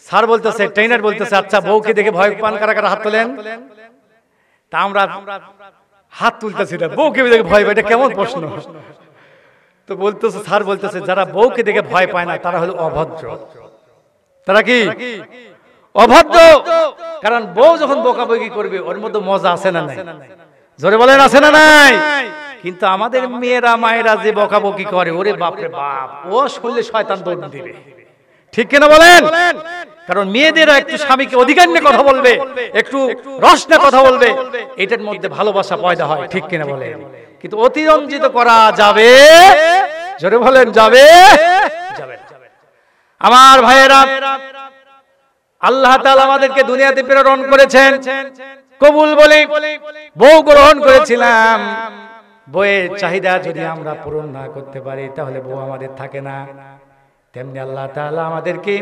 স্যার বলতেছে, ট্রেনার বলতেছে, আচ্ছা বউকে দেখে ভয় পান কারা কারা? হাত তোলেন। তা আমরা হাত তুলতেছি না, বউকে দেখে ভয় পায়, এটা কেমন প্রশ্ন? তো বলতেছে, স্যার বলতেছে, যারা বউকে দেখে ভয় পায় না তারা হলো অভদ্র। তারা কি? অভদ্র। কারণ বউ যখন বকাবকি করবে ওর মধ্যে মজা আছে না নাই? জোরে বলেন আছে না নাই? কিন্তু আমাদের মেয়েরা মায়েরা যে বকাবকি করে, ওরে বাপরে বাপ, ও শুনলে শয়তান দৌড় দিবে। ঠিক কিনা বলেন? কারণ মেয়েদেরও একটু স্বামীকে অধিকার নিয়ে কথা বলবে, একটু রস নিয়ে কথা বলবে, এটার মধ্যে ভালোবাসা পয়দা হয়। ঠিক কিনা বলেন? কিন্তু অতিরঞ্জিত করা যাবে? জোরে বলেন যাবে? যাবে। আমার ভাইয়েরা, আল্লাহ তাআলা আমাদেরকে দুনিয়াতে প্রেরণ করেছেন কবুল বলে। বউ গ্রহণ করেছিলাম, বউয়ের চাহিদা যদি আমরা পূরণ না করতে পারি তাহলে বউ আমাদের থাকে না। তেমনি আল্লাহ তাআলা আমাদেরকে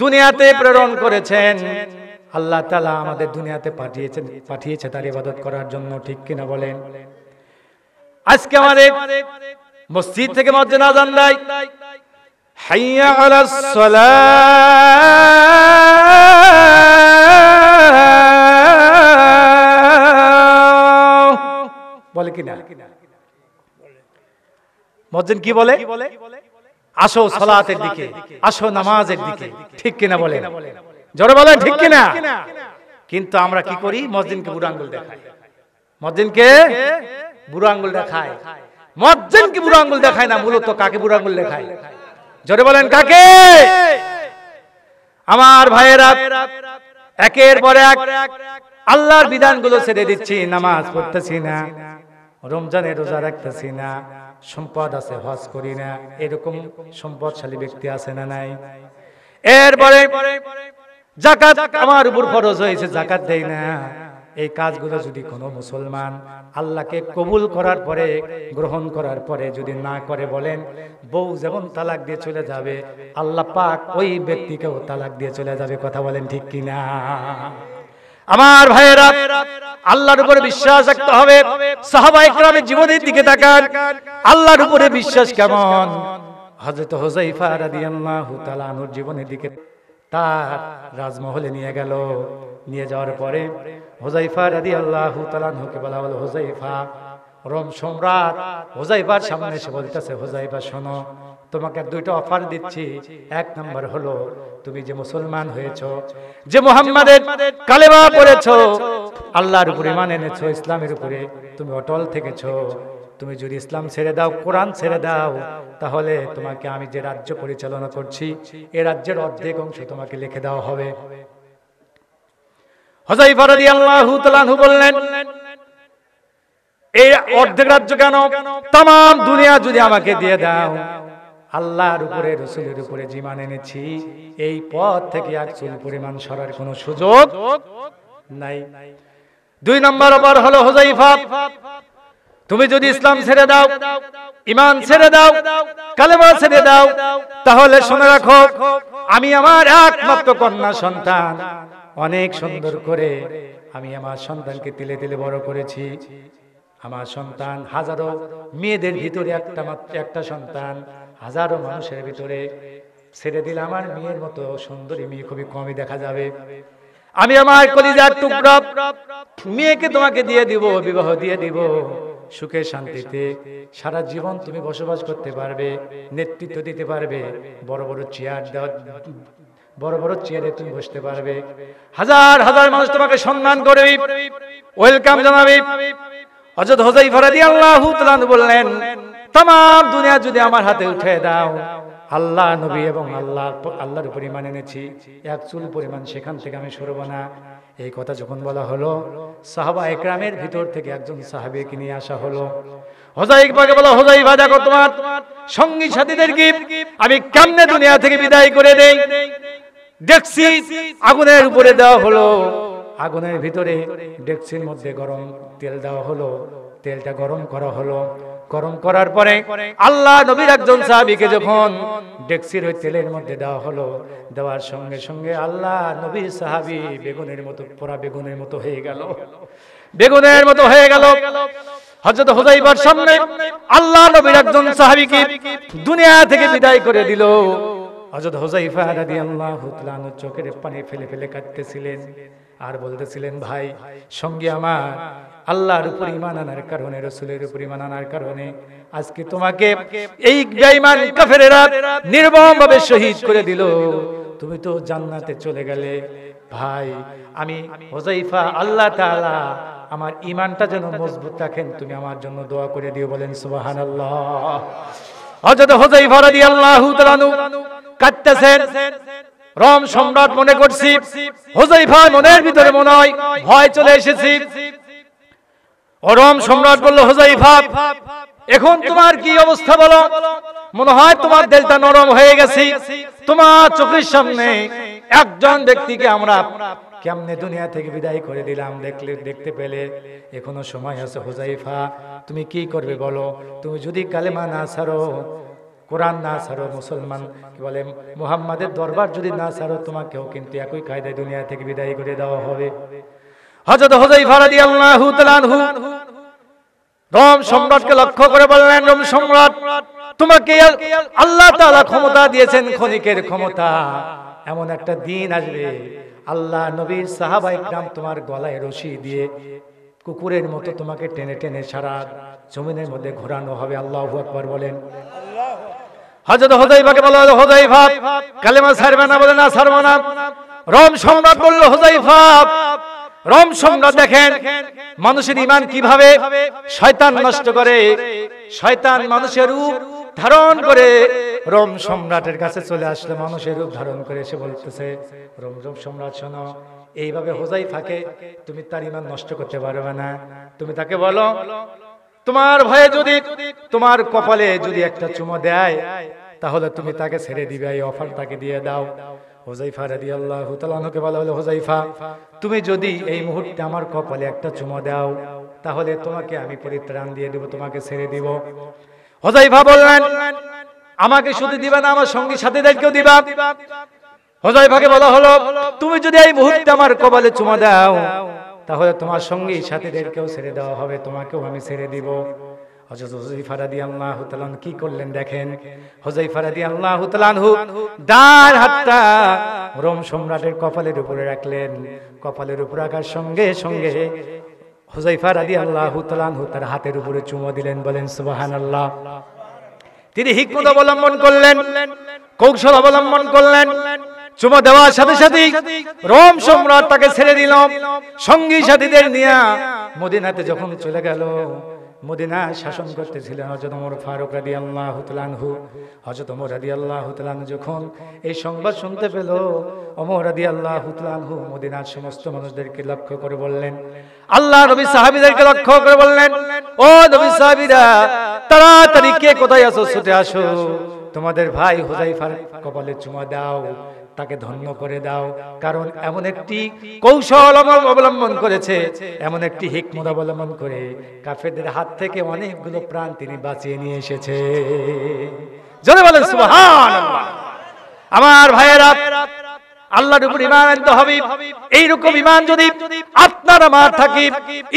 দুনিয়াতে প্রেরণ করেছেন। আল্লাহ তাআলা আমাদের দুনিয়াতে পাঠিয়েছে তার ইবাদত করার জন্য। ঠিক কিনা বলেন? আজকে আমাদের মসজিদ থেকে মুয়াজ্জিন আযান দেয়, হাইয়া আলাস সালাহ বলে কিনা? মুয়াজ্জিন কি বলে? আসো সালাতের দিকে, আসো নামাজের দিকে। ঠিক কিনা বলেন? জোরে বলেন ঠিক কিনা? কিন্তু আমরা কি করি? মুয়াজ্জিনকে বুড়ো আঙ্গুল দেখাই। মুয়াজ্জিনকে বুড়ো আঙ্গুল দেখায়। মুয়াজ্জিনকে বুড়ো আঙ্গুল দেখায় না, মূলত কাকে বুড়ো আঙ্গুল দেখায়? জোরে বলেন কাকে? আমার ভাইয়েরা, একের পর এক আল্লাহর বিধানগুলো ছেড়ে দিচ্ছি, নামাজ পড়তেছি না, রমজানে রোজা রাখতেছি না, সম্পদ আছে হজ করি না। এরকম সম্পদশালী ব্যক্তি আছে না নাই? এরপরে যাকাত আমার উপর ফরজ হয়েছে, যাকাত দেই না। এই কাজগুলো যদি কোনো মুসলমান আল্লাহকে কবুল করার পরে, গ্রহণ করার পরে যদি না করে, বলেন বউ যেমন তালাক দিয়ে চলে যাবে, আল্লাহ পাক ওই ব্যক্তিকেও তালাক দিয়ে চলে যাবে। কথা বলেন ঠিক কিনা? আমার ভাইয়েরা, আল্লাহর উপরে বিশ্বাস রাখতে হবে। সাহাবায়ে কেরামের জীবনের দিকে তাকান, আল্লাহর উপরে বিশ্বাস কেমন। হযরত হুযায়ফা রাদিয়াল্লাহু তাআলা আনহুর জীবনের দিকে তার রাজমহলে নিয়ে গেল। নিয়ে যাওয়ার পরে হুযায়ফা রাদিয়াল্লাহু তাআলা আনহুকে বলা হলো, হুযায়ফা, রোম সম্রাট হুযায়ফার সামনে এসে বলতেছে, হুযায়ফা শোনো, তোমাকে দুইটা অফার দিচ্ছি। এক নাম্বার হলো, তুমি যে মুসলমান হয়েছো, যে মুহাম্মাদের কালেমা পড়েছো, আল্লাহর উপরে ঈমান এনেছো, ইসলামের উপরে তুমি অটল থেকেছো, তুমি যদি ইসলাম ছেড়ে দাও, কোরআন ছেড়ে দাও, তাহলে তোমাকে আমি যে রাজ্য পরিচালনা করছি, এই রাজ্যের অর্ধেক অংশ তোমাকে লিখে দেওয়া হবে। হুযায়ফা রাদিয়াল্লাহু তাআলা আনহু বললেন, এই অর্ধেক রাজ্য কেন? তাম দুনিয়া যদি আমাকে দিয়ে দাও, আল্লাহর উপরে, রাসূলের উপরে যে ঈমান এনেছি, এই পথ থেকে এক চুল পরিমাণ সরার কোনো সুযোগ নাই। দুই নম্বর অফার হলো, হুযায়ফা, তুমি যদি ইসলাম ছেড়ে দাও, ঈমান ছেড়ে দাও, কালেমা ছেড়ে দাও, তাহলে শুনে রাখো, আমি আমার একমাত্র কন্যা সন্তান অনেক সুন্দর করে আমি আমার সন্তানকে তিলে তিলে বড় করেছি। আমার সন্তান হাজারো মেয়েদের ভিতরে একটা সন্তান, হাজারো মানুষের ভিতরে ছেড়ে দিলে আমার মেয়ের মতো সুন্দরী মেয়ে খুবই কমই দেখা যাবে। আমি আমার কলিজার টুকরা মেয়েকে তোমাকে দিয়ে দিব, বিবাহ দিয়ে দিব, সুখে শান্তিতে সারা জীবন তুমি বসবাস করতে পারবে, নেতৃত্ব দিতে পারবে, বড় বড় চেয়ারে তুমি বসতে পারবে, হাজার হাজার মানুষ তোমাকে সম্মান করবে, ওয়েলকাম জানাবে। হযরত হুযায়ফা রাদিয়াল্লাহু তাআলা বললেন, तमाम দুনিয়া যদি আমার হাতে উঠে দাও, আল্লাহ নবী এবং আল্লাহর উপর ঈমান এনেছি, এক চুল পরিমাণ সেখান থেকে আমি সরব না। এই কথা যখন বলা হলো, সাহাবায়ে কেরামের ভিতর থেকে একজন সাহাবীকে নিয়ে আসা হলো। হুযায়ফাকে বলা, হুযায়ফা, দেখো তোমার সঙ্গী সাথীদেরকে আমি কেমনে দুনিয়া থেকে বিদায় করে দেই। ডেকসি আগুনের উপরে দেওয়া হলো, আগুনের ভিতরে ডেকসির মধ্যে গরম তেল দেওয়া হলো, তেলটা গরম করা হলো। গরম করার পরে আল্লাহ নবীর একজন সাহাবীকে যখন ডেকসির ওই তেলের মধ্যে দেওয়া হলো, দেওয়ার সঙ্গে সঙ্গে আল্লাহ নবীর সাহাবী বেগুনের মতো, পোড়া বেগুনের মতো হয়ে গেল, বেগুনের মতো হয়ে গেল। হযরত হুযায়ফার সামনে আল্লাহ নবীর একজন সাহাবীকে দুনিয়া থেকে বিদায় করে দিল। হযরত হুযায়ফা রাদিয়াল্লাহু তাআলা আনহু চোখের পানি ফেলে ফেলে কাঁদতেছিলেন আর বলতেছিলেন, ভাই, সঙ্গে আমার আল্লাহর উপর ঈমান আনার কারণে, রাসূলের উপর ঈমান আনার কারণে আজকে তোমাকে এই বেঈমান কাফেরেরা নির্মমভাবে শহীদ করে দিল, তুমি তো জান্নাতে চলে গেলে। ভাই, আমি হুযায়ফা, আল্লাহ তাআলা আমার ঈমানটা যেন মজবুত রাখেন, তুমি আমার জন্য দোয়া করে দিও। বলেন সুবহানাল্লাহ। হযরত হুযায়ফা রাদিয়াল্লাহু তাআলা কাঁদতেছেন। রোম সম্রাট মনে করছি, হুযায়ফা মনের ভিতরে মনে হয় ভয় চলে এসেছে। রোম সম্রাট বলল, হুযায়ফা, এখন তোমার কি অবস্থা বলো? মনে হয় তোমার দিলটা নরম হয়ে গেছে। তোমার চোখের সামনে একজন ব্যক্তিকে আমরা কেমনে দুনিয়া থেকে বিদায় করে দিলাম দেখতে পেলে। এখনো সময় আছে হুযায়ফা, তুমি কি করবে বলো? তুমি যদি কালেমা না ছাড়ো, কোরআন না ছাড়ো, মুসলমান কি বলে মুহাম্মাদের দরবার যদি না ছাড়ো, তোমাকেও কিন্তু একই কায়দায় দুনিয়া থেকে বিদায় করে দেওয়া হবে। হযরত হুযায়ফা রাদিয়াল্লাহু তাআলা আনহু রোম সম্রাটকে লক্ষ্য করে বললেন, রোম সম্রাট, তোমাকে আল্লাহ তাআলা ক্ষমতা দিয়েছেন, ক্ষণিকের ক্ষমতা। এমন একটা দিন আসবে, আল্লাহ নবীর সাহাবায়ে কিরাম তোমার গলায় রশি দিয়ে কুকুরের মতো তোমাকে টেনে টেনে সারা জমিনের মধ্যে ঘোরানো হবে। আল্লাহু আকবার বলেন। হযরত হুযায়ফাকে বলা হলো, হুযায়ফা, কালেমা ছাড়বে না? বলে, না, ছাড়ব না। রোম সম্রাট বলল, হুযায়ফা, রোম সম্রাট দেখেন মানুষের ঈমান কিভাবে শয়তান নষ্ট করে। শয়তান মানুষের রূপ ধারণ করে রোম সম্রাটের কাছে চলে আসলে মানুষের রূপ ধারণ করে এসে বলতেছে, রোম সম্রাট শোনো, এইভাবে হুযায়ফাকে তুমি তার ঈমান নষ্ট করতে পারবে না। তুমি তাকে বলো, তোমার ভয়ে যদি তোমার কপালে যদি একটা চুমো দেয়, তাহলে তুমি তাকে ছেড়ে দিবে, এই অফার তাকে দিয়ে দাও। হুযায়ফা রাদিয়াল্লাহু তাআলা আনহুকে বলা হলো, হুযায়ফা তুমি যদি এই মুহূর্তে আমার কপালে একটা চুমু দাও তাহলে তোমাকে আমি পরিত্রাণ দিয়ে দেব, তোমাকে ছেড়ে দিব। হুযায়ফা বললেন, আমাকে শুধু দিবা না, আমার সঙ্গী সাথীদেরকেও দিবা। হুযায়ফাকে বলা হলো, তুমি যদি এই মুহূর্তে আমার কপালে চুমু দাও তাহলে তোমার সঙ্গী সাথীদেরকেও ছেড়ে দেওয়া হবে, তোমাকেও আমি ছেড়ে দিব। হযরত হুযায়ফা রাদিয়াল্লাহু তাআলা কি করলেন দেখেন। হুযায়ফা রাদিয়াল্লাহু তাআলা ডান হাতটা রোম সম্রাটের কপালের উপরে রাখলেন। কপালের উপরে রাখার সঙ্গে সঙ্গে হুযায়ফা রাদিয়াল্লাহু তাআলা তার হাতের উপরে চুমু দিলেন। বলেন সুবহানাল্লাহ। তিনি হিকমত অবলম্বন করলেন, কৌশল অবলম্বন করলেন। চুমু দেওয়ার সাথে সাথে রোম সম্রাট তাকে ছেড়ে দিল। সঙ্গী সাথীদের নিয়ে মদিনাতে যখন চলে গেল, মদিনা শাসন করতেছিলেন হযরত ওমর ফারুক রাদিয়াল্লাহু তাআলা আনহু। হযরত ওমর রাদিয়াল্লাহু তাআলা আনহু যখন এই সংবাদ শুনতে পেল, ওমর রাদিয়াল্লাহু তাআলা আনহু মদিনার সমস্ত মানুষদেরকে লক্ষ্য করে বললেন, আল্লাহ নবী সাহাবীদেরকে লক্ষ্য করে বললেন, ও নবী সাহাবীরা, তাড়াতাড়ি কে কোথায় আছো ছুটে আসো, তোমাদের ভাই হুযায়ফার কপালে চুমু দাও, তাকে ধন্য করে দাও। কারণ এমন একটি কৌশল অবলম্বন করেছে, এমন একটি হিকমত অবলম্বন করে কাফেরদের হাত থেকে অনেকগুলো প্রাণ তিনি বাঁচিয়ে নিয়ে এসেছে। জোরে বলেন সুবহানাল্লাহ। আমার ভাইয়েরা, আল্লাহর উপর ঈমান আনতে হবে। এইরকম ঈমান যদি আপনার আমার থাকে,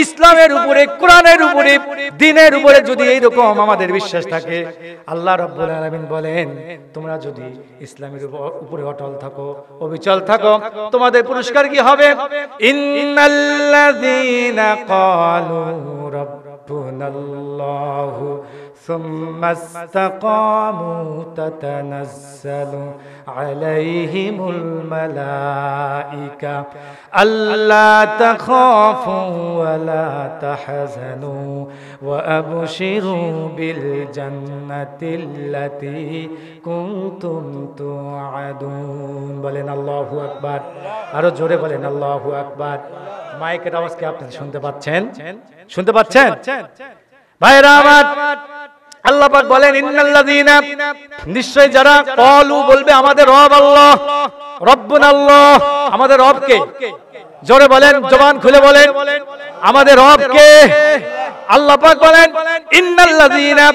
ইসলামের উপরে, কোরআনের উপরে, দ্বীনের উপরে যদি এইরকম আমাদের বিশ্বাস থাকে, আল্লাহ রাব্বুল আলামিন বলেন, তোমরা যদি ইসলামের উপরে অটল থাকো, অবিচল থাকো, তোমাদের পুরস্কার কি হবে? ইন্নাল্লাযীনা ক্বালু রাব্বুনাল্লাহু সুম্মা ইসতাকামু তাতানাজ্জালু আলাইহিমুল মালাইকা আল্লা তাখাফু ওয়া লা তাহজানু ওয়া আবশিরু বিল জান্নাতিল্লাতী কুনতুম তুআদুন। বলেন আল্লাহু আকবার। আরো জোরে বলেন আল্লাহু আকবার। মাইকের আওয়াজ কি আপনি শুনতে পাচ্ছেন? শুনতে পাচ্ছেন ভাইরা আমার? আল্লাহ পাক বলেন, ইন্নাল্লাযীনা, নিশ্চয় যারা, ক্বালু বলবে আমাদের রব আল্লাহ, রব্বুনাল্লাহ, আমাদের রব কে? জোরে বলেন, জবান খুলে বলেন, আমাদের রব কে? আল্লাহ পাক বলেন, ইন্নাল্লাযীনা,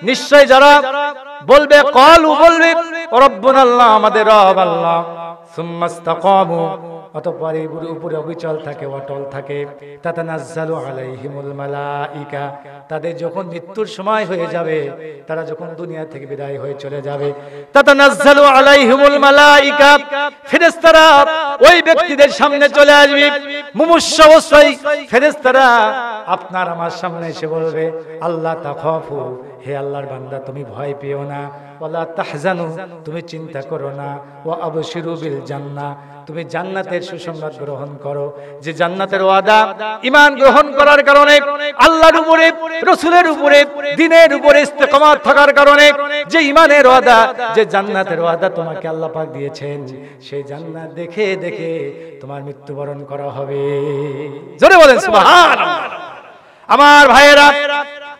নিশ্চয় যারা বলবে, ক্বালু বলবে রব্বুনাল্লাহ, আমাদের রব আল্লাহ, সুম্মা ইসতাকামু, অতঃপর উপরে অবিচল থাকে, অটল থাকে, তাতানাজ্জালু আলাইহিমুল মালাইকা, তাদের যখন মৃত্যুর সময় হয়ে যাবে, তারা যখন দুনিয়া থেকে বিদায় হয়ে চলে যাবে, তাতানাজ্জালু আলাইহিমুল মালাইকা, ফেরেশতারা ওই ব্যক্তিদের সামনে চলে আসবে। মুমূর্ষু অবস্থায় ফেরেশতারা আপনার আমার সামনে এসে বলবে, আল্লাহ তাখাফু, হে আল্লাহর বান্দা তুমি ভয় পেও না, ওয়ালা তাহজানু, তুমি চিন্তা করো না, ওয়া আবশিরু বিল জান্নাহ, তুমি জান্নাতের সুসংবাদ গ্রহণ করো। যে জান্নাতের ওয়াদা, ঈমান গ্রহণ করার কারণে, আল্লাহর উপরে, রাসূলের উপরে, দ্বীনের উপরে ইস্তেকামাত থাকার কারণে যে ঈমানের ওয়াদা, যে জান্নাতের ওয়াদা তোমাকে আল্লাহ পাক দিয়েছেন, সেই জান্নাত দেখে দেখে তোমার মৃত্যুবরণ করা হবে। জোরে বলেন সুবহানাল্লাহ। আমার ভাইয়েরা,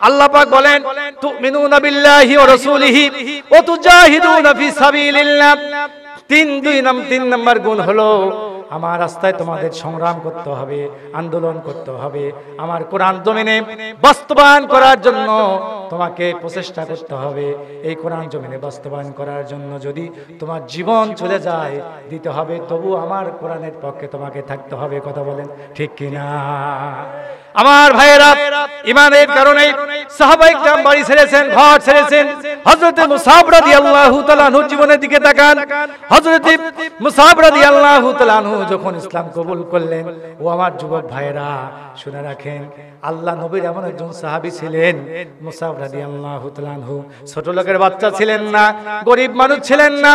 আল্লাহ পাক বলেন, তুমিনুনা বিল্লাহি ওয়া রাসূলিহি ওয়া তুজাহিদুনা ফি সাবিলিল্লাহ। তিন নম্বর গুণ হলো, আমার রাস্তায় তোমাদের সংগ্রাম করতে হবে, আন্দোলন করতে হবে, আমার কোরআন জমিনে বাস্তবায়ন করার জন্য তোমাকে প্রচেষ্টা করতে হবে। এই কোরআন জমিনে বাস্তবায়ন করার জন্য যদি তোমার জীবন চলে যায়, দিতে হবে, তবু আমার কোরআনের পক্ষে তোমাকে থাকতে হবে। কথা বলেন ঠিক কিনা? আমার ভাইয়েরা, ঈমানের কারণে সাহাবায়ে কিরাম বাড়ি ছেড়েছেন, ঘর ছেড়েছেন। হযরত মুসাব রাদিয়াল্লাহু তাআলা আনহুর জীবনের দিকে তাকান। হযরত মুসাব রাদিয়াল্লাহু তাআলা আনহু যখন ইসলাম কবুল করলেন, ও আমার যুবক ভাইয়েরা শুনে রাখেন, আল্লাহ নবীর এমন একজন সাহাবী ছিলেন, মুসাব রাদিয়াল্লাহু তাআলা আনহু ছোট লোকের বাচ্চা ছিলেন না, গরিব মানুষ ছিলেন না।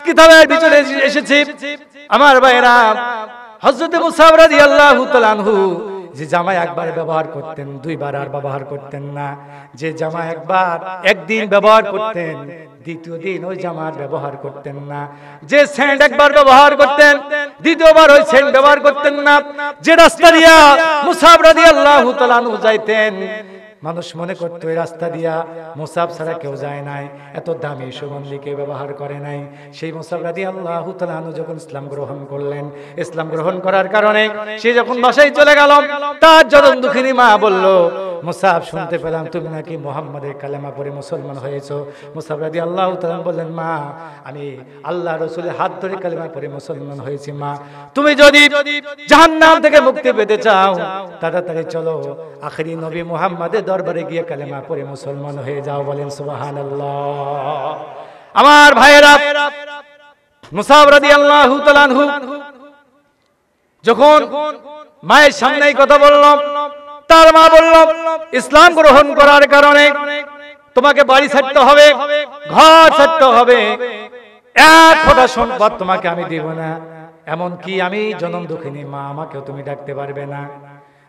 কিতাবের ভিতরে এসেছে আমার ভাইয়েরা, হযরত মুসাব রাদিয়াল্লাহু তাআলা আনহু যে জামা একবার ব্যবহার করতেন, দুইবার আর ব্যবহার করতেন না। যে জামা একদিন ব্যবহার করতেন, দ্বিতীয় দিন ওই জামার ব্যবহার করতেন না। যে সেন্ট একবার ব্যবহার করতেন, দ্বিতীয়বার ওই সেন্ট ব্যবহার করতেন না। যে রাস্তা দিয়া মুসাব রাদিয়াল্লাহু তাআলা আনহু যাইতেন, মানুষ মনে করতো এই রাস্তা দিয়া মুসাব ছাড়া কেউ যায় নাই, এত দামি সুগন্ধি কেউ ব্যবহার করে নাই। সেই মুসাব রাদিয়াল্লাহু তাআলা আনহু যখন ইসলাম গ্রহণ করলেন, ইসলাম গ্রহণ করার কারণে সে যখন বাসায় চলে গেল, তার জনম দুঃখিনী মা বলল, মুসাব শুনতে পেলাম তুমি নাকি মুহাম্মাদের কালেমা পড়ে মুসলমান হয়েছো। মুসাব রাদিয়াল্লাহু তাআলা বললেন, মা আমি আল্লাহ রাসূলের হাত ধরে কালেমা পড়ে মুসলমান হয়েছি। মা তুমি যদি জাহান্নাম থেকে মুক্তি পেতে চাও তাড়াতাড়ি চলো আখেরি নবী মুহাম্মাদের দরবারে গিয়ে কালেমা পড়ে মুসলমান হয়ে যাও। বলেন সুবহানাল্লাহ। আমার ভাইয়েরা, মুসাব রাদিয়াল্লাহু তাআলা আনহু যখন মায়ের সামনে কথা বলল, তার মা বলল, ইসলাম গ্রহণ করার কারণে তোমাকে বাড়ি ছাড়তে হবে, ঘর ছাড়তে হবে, এক ফোঁটা সম্পদ তোমাকে আমি দিব না, এমনকি আমি জনম দুঃখিনী মা, আমাকেও তুমি ডাকতে পারবে না।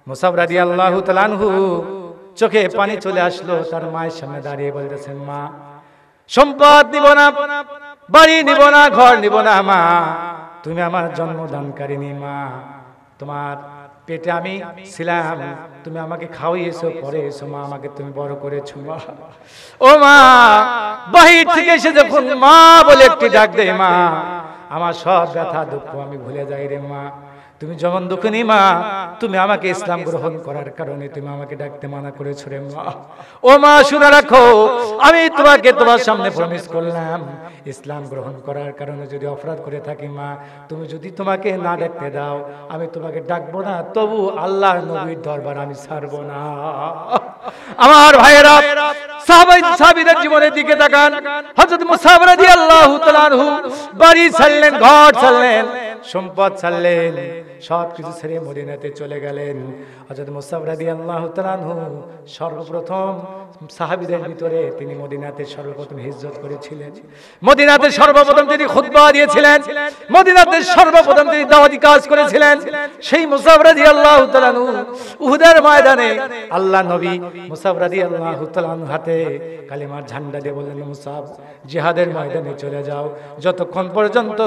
মুসাব রাদিয়াল্লাহু তাআলা আনহু চোখে পানি চলে আসলো, তার মায়ের সামনে দাঁড়িয়ে বলতেছেন, মা সম্পদ নিব না, বাড়ি নিব না, ঘর নিব না, মা তুমি আমার জন্মদানকারিনী, মা তোমার পেটে আমি ছিলাম, তুমি আমাকে খাওয়াইয়েছো, পড়েছো, মা আমাকে তুমি বড় করেছো। মা ও মা, বাহির থেকে এসে যখন মা বলে একটি ডাক দেয়, মা আমার সব ব্যথা দুঃখ আমি ভুলে যাই রে মা। তুমি যেমন দুঃখিনী মা, তুমি আমাকে ইসলাম গ্রহণ করার কারণে তুমি আমাকে ডাকতে মানা করেছো রে মা। ও মা শুনে রাখো, আমি তোমাকে তোমার সামনে প্রমিস করলাম, ইসলাম গ্রহণ করার কারণে যদি অপরাধ করে থাকি মা, তুমি যদি তোমাকে না ডাকতে দাও আমি তোমাকে ডাকবো না, তবু আল্লাহর নবীর দরবার আমি ছাড়বো না। আমার ভাইয়েরা, সাহাবীদের জীবনের দিকে তাকান। হযরত মুসাব রাদিয়াল্লাহু তাআলা আনহু বাড়ি ছাড়লেন, ঘর ছাড়লেন, সম্পদ ছাড়লেন, সবকিছু ছেড়ে মদিনাতে চলে গেলেন। হযরত মুসাব রাদিয়াল্লাহু তাআলা আনহু সর্বপ্রথম সাহাবীদের ভিতরে তিনি মদিনাতে সর্বপ্রথম হিজরত করেছিলেন, মদিনাতে সর্বপ্রথম তিনি খুতবা দিয়েছিলেন, মদিনাতে সর্বপ্রথম তিনি দাওয়াতি কাজ করেছিলেন। সেই মুসাব রাদিয়াল্লাহু তাআলা আনহু উহুদের ময়দানে আল্লাহ নবী মুসাব রাদিয়াল্লাহু তাআলা আনহু হাতে কালেমার ঝান্ডা দিয়ে বললেন, মুসাব জিহাদের ময়দানে চলে যাও, যতক্ষণ পর্যন্ত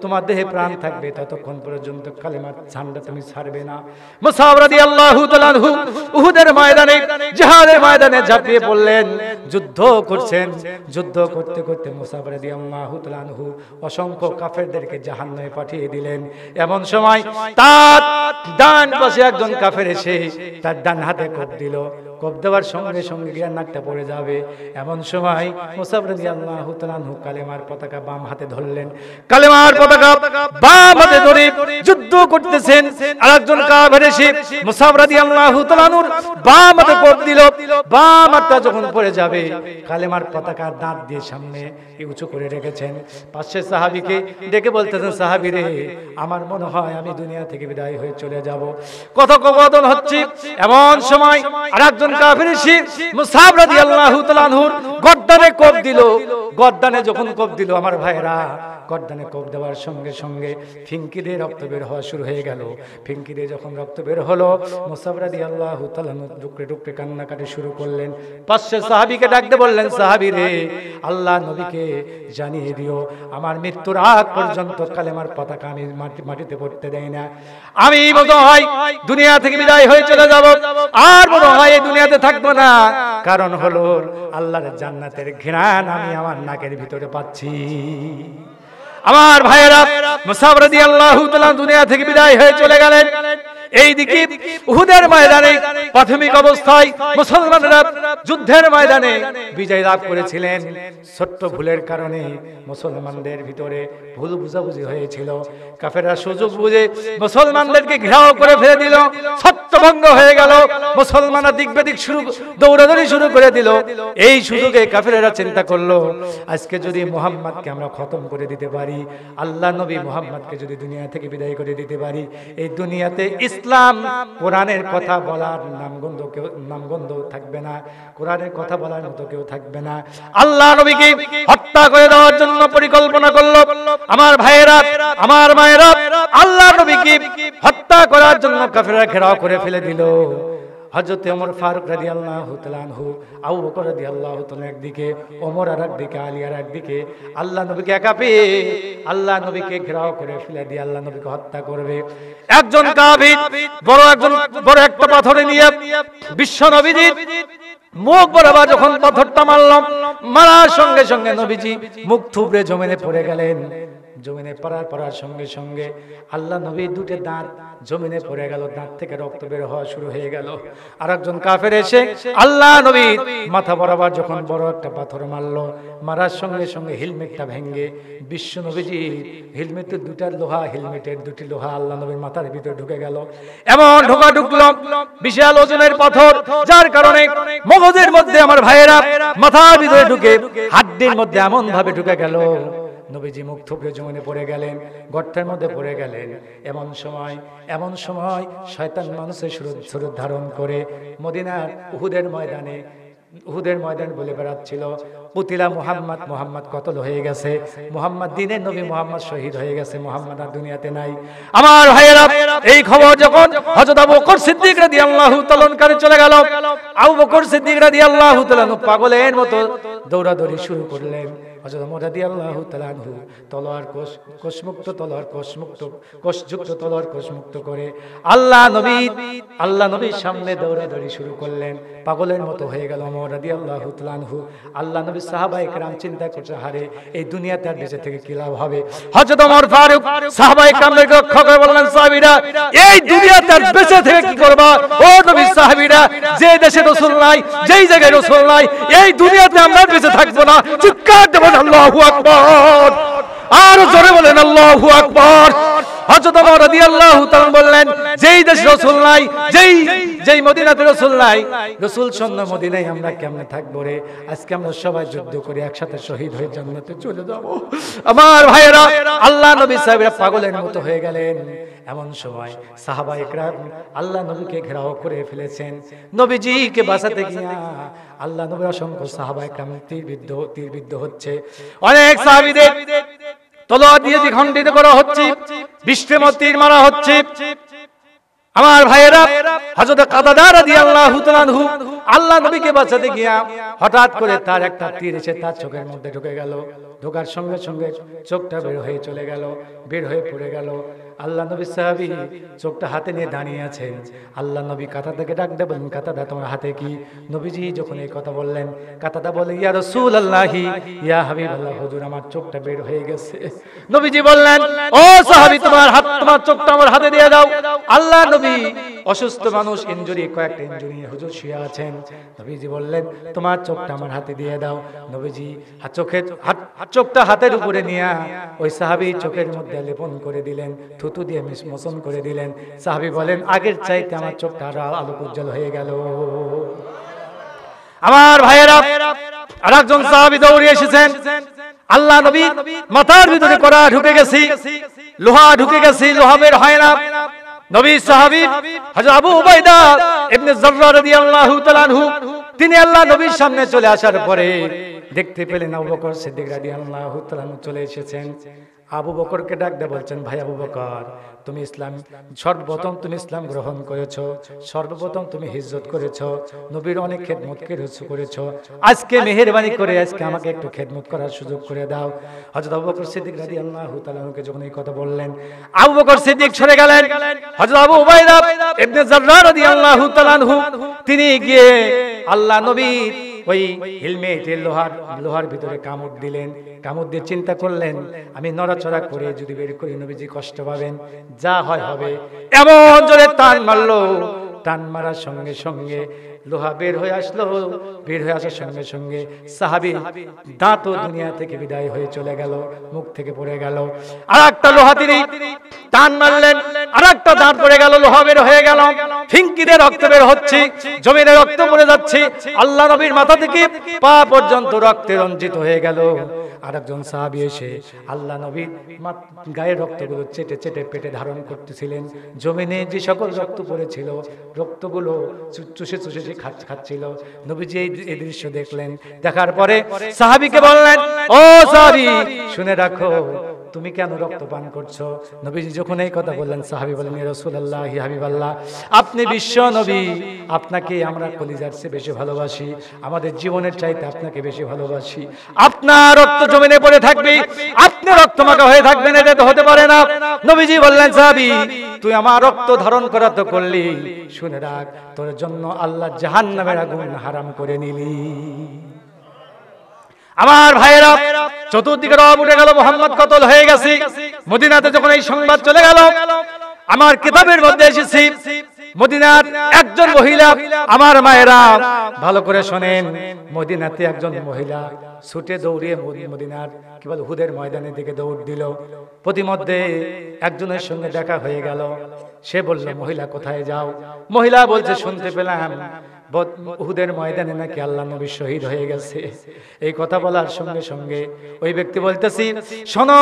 তোমার দেহে প্রাণ থাকবে ততক্ষণ পর্যন্ত কালেমার ঝান্ডা তুমি ছাড়বে না। মুসাব রাদিয়াল্লাহু তাআলা আনহু উহুদের ময়দানে জিহাদের ময়দানে ঝাঁপিয়ে পড়লেন, যুদ্ধ করছেন। যুদ্ধ করতে করতে মুসাব রাদিয়াল্লাহু তাআলা আনহু অসংখ্য কাফেরদেরকে জাহান্নামে পাঠিয়ে দিলেন। এমন সময় তার ডান পাশে একজন কাফের এসে তার ডান হাতে কোপ দিল, কোপ দেওয়ার সঙ্গে সঙ্গে গিয়ে নাকটা পড়ে যাবে। এমন সময় মুসাব রাদিয়াল্লাহু তাআলা আনহু কালেমার পতাকা বাম হাতে ধরলেন, কালেমার পতাকা বাম হাতে ধরে যুদ্ধ করতেছেন। আরেকজন কাফের এসে মুসাব রাদিয়াল্লাহু তাআলা আনহুর বাম হাতে কোপ দিল, বাম হাতটা যখন পড়ে যাবে কালেমার পতাকা দাঁত দিয়ে সামনে উঁচু করে রেখেছেন। পাশে সাহাবীকে ডেকে বলতেছেন, সাহাবী রে, আমার মনে হয় আমি দুনিয়া থেকে বিদায় হয়ে চলে যাব, কথোপকথন হচ্ছে। এমন সময় আরেকজন কাফের এসে মুসাব রাদিয়াল্লাহু তাআলা আনহুর গর্দানে কোপ দিল। গর্দানে যখন কোপ দিল, আমার ভাইরা, গর্দানে কোপ দেওয়ার সঙ্গে সঙ্গে ফিনকি দিয়ে রক্ত বের হওয়া শুরু হয়ে গেল। ফিনকি দিয়ে যখন রক্ত বের হলো, মুসাব রাদিয়াল্লাহু তাআলা টুকরে টুকরে কান্নাকাটি শুরু করলেন। পাশে সাহাবীকে ডাকতে বললেন, সাহাবী রে, আল্লাহ নবীকে জানিয়ে দিও আমার মৃত্যুর আগ পর্যন্ত কালেমার পতাকা আমি মাটিতে পড়তে দেই না। আমি মনে হয় দুনিয়া থেকে বিদায় হয়ে চলে যাব, আর মনে হয় এই দুনিয়াতে থাকবো না। কারণ হলো আল্লাহর জান্নাতের ঘ্রাণ আমি আমার নাকের ভিতরে পাচ্ছি। আমার ভাইয়েরা, মুসাব রাদিয়াল্লাহু তাআলা দুনিয়া থেকে বিদায় হয়ে চলে গেলেন। এইদিকে উহুদের ময়দানে প্রাথমিক অবস্থায় মুসলমানরা যুদ্ধের ময়দানে বিজয় লাভ করেছিলেন। ছোট্ট ভুলের কারণে মুসলমানদের ভিতরে ভুল বুঝাবুঝি হয়েছিল। কাফেররা সুযোগ বুঝে মুসলমানদেরকে ঘেরাও করে ফেলে দিল, ছত্রভঙ্গ হয়ে গেল। মুসলমানরা দিক বেদিক দৌড়াদৌড়ি শুরু করে দিল। এই সুযোগে কাফেররা চিন্তা করলো, আজকে যদি মুহাম্মদকে আমরা খতম করে দিতে পারি, আল্লাহ নবী মুহাম্মদকে যদি দুনিয়া থেকে বিদায় করে দিতে পারি, এই দুনিয়াতে ইসলাম কোরআনের কথা বলার নামগন্ধ থাকবে না, কোরআনের কথা বলার মতো কেউ থাকবে না। আল্লাহ নবীকে হত্যা করে দেওয়ার জন্য পরিকল্পনা করলো। আমার ভাইয়েরা, আমার মায়েরা, আল্লাহ নবীকে হত্যা করার জন্য কাফেররা ঘেরাও করে ফেলে দিল। হযরত ওমর ফারুক রাদিয়াল্লাহু তাআলা আনহু, আবু বকর রাদিয়াল্লাহু তাআলা একদিকে, ওমর আর একদিকে, আলী আর একদিকে। আল্লাহ নবীকে একা পেয়ে আল্লাহ নবীকে ঘেরাও করে ফেলে দিয়ে আল্লাহ নবীকে হত্যা করবে। একজন কাফির বড় একটা পাথরে নিয়ে বিশ্ব নবীজির মুখ বরাবর যখন পাথরটা মারলাম, মারার সঙ্গে সঙ্গে নবীজি মুখ থুবড়ে জমিনে পড়ে গেলেন। জমিনে পড়ার সঙ্গে সঙ্গে আল্লাহ নবীর দুটো দাঁত জমিনে পড়ে গেল, দাঁত থেকে রক্ত বের হওয়া শুরু হয়ে গেল। আর একজন কাফের এসে আল্লাহ নবীর মাথা বরাবর যখন বড় একটা পাথর মারলো, মারার সঙ্গে সঙ্গে হেলমেটটা ভেঙে বিশ্ব নবীজি হেলমেটের দুটি লোহা আল্লাহ নবীর মাথার ভিতরে ঢুকে গেল। এমন ঢুকলো বিশাল ওজনের পাথর, যার কারণে মগজের মধ্যে আমার ভাইয়েরা মাথার ভিতরে ঢুকে হাড্ডির মধ্যে এমন ভাবে ঢুকে গেল, নবীজি মুখ থুবড়ে জমিনে পড়ে গেলেন, গর্তের মধ্যে পড়ে গেলেন। এমন সময় শয়তান মানুষের সুরত ধারণ করে মদিনার উহুদের ময়দান বলে বেড়াচ্ছিল, পুতিলা মুহাম্মদ কতল হয়ে গেছে, মুহাম্মদ দিনের নবী মুহাম্মদ শহীদ হয়ে গেছে, মুহাম্মদ আর দুনিয়াতে নাই। আমার ভাইয়েরা, এই খবর যখন হযরত আবু বকর সিদ্দিক রাদিয়াল্লাহু তাআলা কাছে চলে গেল, আবু বকর সিদ্দিক রাদিয়াল্লাহু তাআলা পাগলের মতো দৌড়াদৌড়ি শুরু করলেন। হযরত ওমর রাদিয়াল্লাহু তাআলা তলোয়ার কোষযুক্ত তলোয়ার কোষমুক্ত করে আল্লাহ নবীর সামনে দৌড়াদৌড়ি শুরু করলেন। পাগলের মতো হয়ে গেল ওমর রাদিয়াল্লাহু তাআলা। আল্লাহ নবী সাহাবায়ে কেরাম চিন্তা করছে, হারে এই দুনিয়াতে আর বেঁচে থেকে কি লাভ হবে। হযরত ওমর ফারুক সাহাবায়ে কেরামকে রক্ষা করে বললেন, সাহাবীরা এই দুনিয়াতে আর বেঁচে থেকে কি করবা? ও নবীর সাহাবীরা, যে দেশে রাসূল নাই, যেই জায়গায় রাসূল নাই, এই দুনিয়াতে আমরা বেঁচে থাকবো না। চিৎকার দেবেন আল্লাহু আকবার, আর জোরে বলেন আল্লাহু আকবার। হযরত ওমর রাদিয়াল্লাহু তাআলা বললেন, যেই দেশে রাসূল নাই, যেই মদিনাতে রাসূল নাই, রাসূল শূন্য মদিনায় আমরা কেমনে থাকবো রে? আজকে আমরা সবাই যুদ্ধ করে একসাথে শহীদ হয়ে জান্নাতে চলে যাব। আমার ভাইয়েরা, আল্লাহ নবী সাহাবীরা পাগলের মতো হয়ে গেলেন। এমন সময় সাহাবায়ে কেরাম আল্লাহ নবীকে ঘেরাও করে ফেলেছেন। নবীজিকে বাঁচাতে গিয়া আল্লাহ নবীর অসংখ্য সাহাবায়ে কেরাম তীরবিদ্ধ হচ্ছে। অনেক সাহাবীদের তলোয়ার দিয়ে খণ্ডিত করা হচ্ছে, বিষ্ঠেমত তীর মারা হচ্ছে। আমার ভাইয়েরা, হযরত কাতাদা রাদিয়াল্লাহু তাআলা আনহু আল্লাহ নবীকে বাঁচাতে গিয়া হঠাৎ করে তার একটা তীর এসে তার চোখের মধ্যে ঢুকে গেল। ঢোকার সঙ্গে সঙ্গে চোখটা বের হয়ে পড়ে গেল। আল্লাহ নবী সাহাবী চোখটা হাতে নিয়ে দাঁড়িয়ে আছেন। আল্লাহ নবী কাতাদাকে ডাক দেবেন, কাতাদা তোমার হাতে কি? নবীজি যখন এই কথা বললেন, কাতাদা বলে, ইয়া রাসূলুল্লাহি, ইয়া হাবিবাল্লাহ, হুজুর আমার চোখটা বের হয়ে গেছে। নবীজি বললেন, ও সাহাবী, তোমার চোখটা আমার হাতে দিয়ে দাও। আল্লাহ নবী অসুস্থ মানুষ, কয়েকটা ইনজুরি, হুজুর শুয়ে আছেন। নবীজি বললেন, তোমার চোখটা আমার হাতে দিয়ে দাও। নবীজি চোখটা হাতের উপরে নিয়ে ওই সাহাবী চোখের মধ্যে লেপন করে দিলেন, থুতু দিয়ে মোচন করে দিলেন। সাহাবী বলেন, আগের চাইতে আমার চোখটা আরো আলোক উজ্জ্বল হয়ে গেল। আমার ভাইয়েরা, আরেকজন সাহাবী দৌড়ে এসেছেন। আল্লাহ নবী মাথার ভিতরে কড়া ঢুকে গেছে, লোহা ঢুকে গেছে, লোহা বের হয় না। নবী সাহাবী হযরত আবু উবাইদা ইবনে জাররাহ রাদিয়াল্লাহু তাআলা আনহু, তিনি আল্লাহ নবীর সামনে চলে আসার পরে দেখতে পেলেন আবু বকর সিদ্দিক রাদিয়াল্লাহু তাআলা চলে এসেছেন। আবু বকরকে ডাক দিয়ে বলছেন, ভাই আবু বকর, তুমি সর্বপ্রথম তুমি ইসলাম গ্রহণ করেছো, সর্বপ্রথম তুমি হিজরত করেছো, নবীর অনেক খেদমত করেছো, আজকে মেহেরবানি করে আজকে আমাকে একটু খেদমত করার সুযোগ করে দাও। হযরত আবু বকর সিদ্দিক রাদিয়াল্লাহু তাআলা আনহুকে যখন এই কথা বললেন, আবু বকর সিদ্দিক সরে গেলেন। হযরত আবু উবাইদা ইবনে জাররাহ রাদিয়াল্লাহু তাআলা আনহু, তিনি গিয়ে আল্লাহ নবীর ওই হেলমেটের লোহার ভিতরে কামড় দিলেন। কামড় দিয়ে চিন্তা করলেন, আমি নড়াচড়া করে যদি বের করি নবীজি কষ্ট পাবেন, যা হয় হবে। এমন জোরে টান মারলো, টান মারার সঙ্গে সঙ্গে লোহা বের হয়ে আসলো। বের হয়ে আসার সঙ্গে সঙ্গে সাহাবী দাঁতও দুনিয়া থেকে বিদায় হয়ে চলে গেল, মুখ থেকে পড়ে গেল। আর একটা লোহা তিনি টান মারলেন, আর একটা দাঁত পড়ে গেল, লোহা বের হয়ে গেল, ফিঙ্কিতে রক্ত বের হচ্ছে, জমিনে রক্ত পড়ে যাচ্ছে। আল্লাহ নবীর মাথা থেকে পা পর্যন্ত রক্তে রঞ্জিত হয়ে গেল। আরেকজন সাহাবী এসে আল্লাহ নবীর গায়ের রক্তগুলো চেটে চেটে পেটে ধারণ করতেছিলেন। জমিনে যে সকল রক্ত পড়েছিল, রক্তগুলো চুষে চুষে খাচ্ছিল। নবীজি এই দৃশ্য দেখলেন। দেখার পরে সাহাবীকে বললেন, ও সাহাবী, শুনে রাখো, তুমি কেন রক্ত পান করছো? নবীজি যখন এই কথা বললেন, সাহাবী বলেন, ইয়া রাসূলুল্লাহ, ইয়া হাবিবাল্লাহ, আপনি বিশ্ব নবী, আপনাকে আমরা কলিজার চেয়ে বেশি ভালোবাসি, আমাদের জীবনের চাইতে আপনাকে বেশি ভালোবাসি। আপনার রক্ত জমিনে পড়ে থাকবে, আপনি রক্তমাখা হয়ে থাকবেন, এটা তো হতে পারে না। নবীজি বললেন, সাহাবী, তুই আমার রক্ত ধারণ করা তো করলি, শুনে রাখ, তোর জন্য আল্লাহ জাহান্নামের আগুন হারাম করে নিলি। আমার ভাইয়েরা, চতুর্দিকে রব উঠে গেল, মুহাম্মদ কতল হয়ে গেছে। মদিনাতে যখন এই সংবাদ চলে গেল, আমার কিতাবের মধ্যে এসেছে, মদিনার একজন মহিলা, আমার মায়েরা ভালো করে শোনেন, মদিনাতে একজন মহিলা ছুটে দৌড়িয়ে মদিনার কি বলে উহুদের ময়দানের দিকে দৌড় দিল। প্রতিমধ্যে একজনের সঙ্গে দেখা হয়ে গেল। সে বলল, মহিলা কোথায় যাও? মহিলা বলছে, শুনতে পেলাম উহুদের ময়দানে নাকি আল্লাহ নবী শহীদ হয়ে গেছে। এই কথা বলার সঙ্গে সঙ্গে ওই ব্যক্তি বলতেছি, শোনো,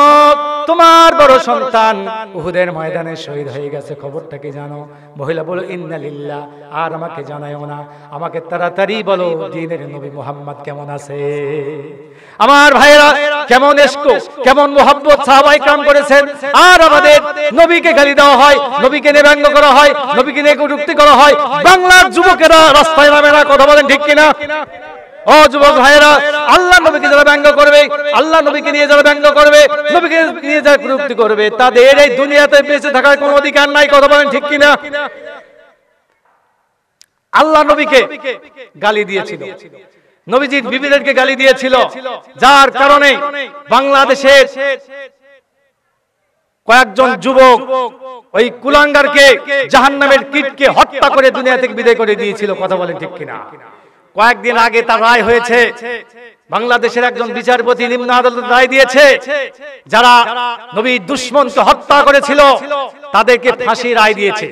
তোমার বড় সন্তান উহুদের ময়দানে শহীদ হয়ে গেছে, খবরটা কি জানো? মহিলা বলল, ইন্না লিল্লাহ, আর আমাকে জানায়ও না, আমাকে তাড়াতাড়ি বলো দ্বীনের নবী মুহাম্মদ কেমন আছে। আমার ভাইরা, কেমন ইশক, কেমন মুহাব্বত সাহাবায়ে کرام করেছেন। আর আমাদের নবীকে গালি দেওয়া হয়, নবীকে নিয়ে ব্যঙ্গ করা হয়, নবীকে নিয়ে কটূক্তি করা হয়। বাংলার যুবকেরা রাস্তায় নামে না, কথা বলেন ঠিক কিনা? ও যুবক ভাইরা, আল্লাহ নবীকে যারা ব্যঙ্গ করবে, আল্লাহ নবীকে নিয়ে যারা ব্যঙ্গ করবে, নবীকে নিয়ে যারা কটূক্তি করবে, তাদের এই দুনিয়াতে বেঁচে থাকার কোনো অধিকার নাই, কথা বলেন ঠিক কিনা? আল্লাহ নবীকে গালি দিয়েছিল, নবীজির বিবিদেরকে গালি দিয়েছিল, যার কারণে বাংলাদেশের কয়েকজন যুবক ওই কুলাঙ্গারকে, জাহান্নামের কীটকে হত্যা করে দুনিয়া থেকে বিদায় করে দিয়েছিল, কথা বলেন ঠিক কিনা? কয়েকদিন আগে তার রায় হয়েছে, বাংলাদেশের একজন বিচারপতি নিম্ন আদালত রায় দিয়েছে, যারা নবীর দুশমনকে হত্যা করেছিল তাদেরকে ফাঁসির রায় দিয়েছে।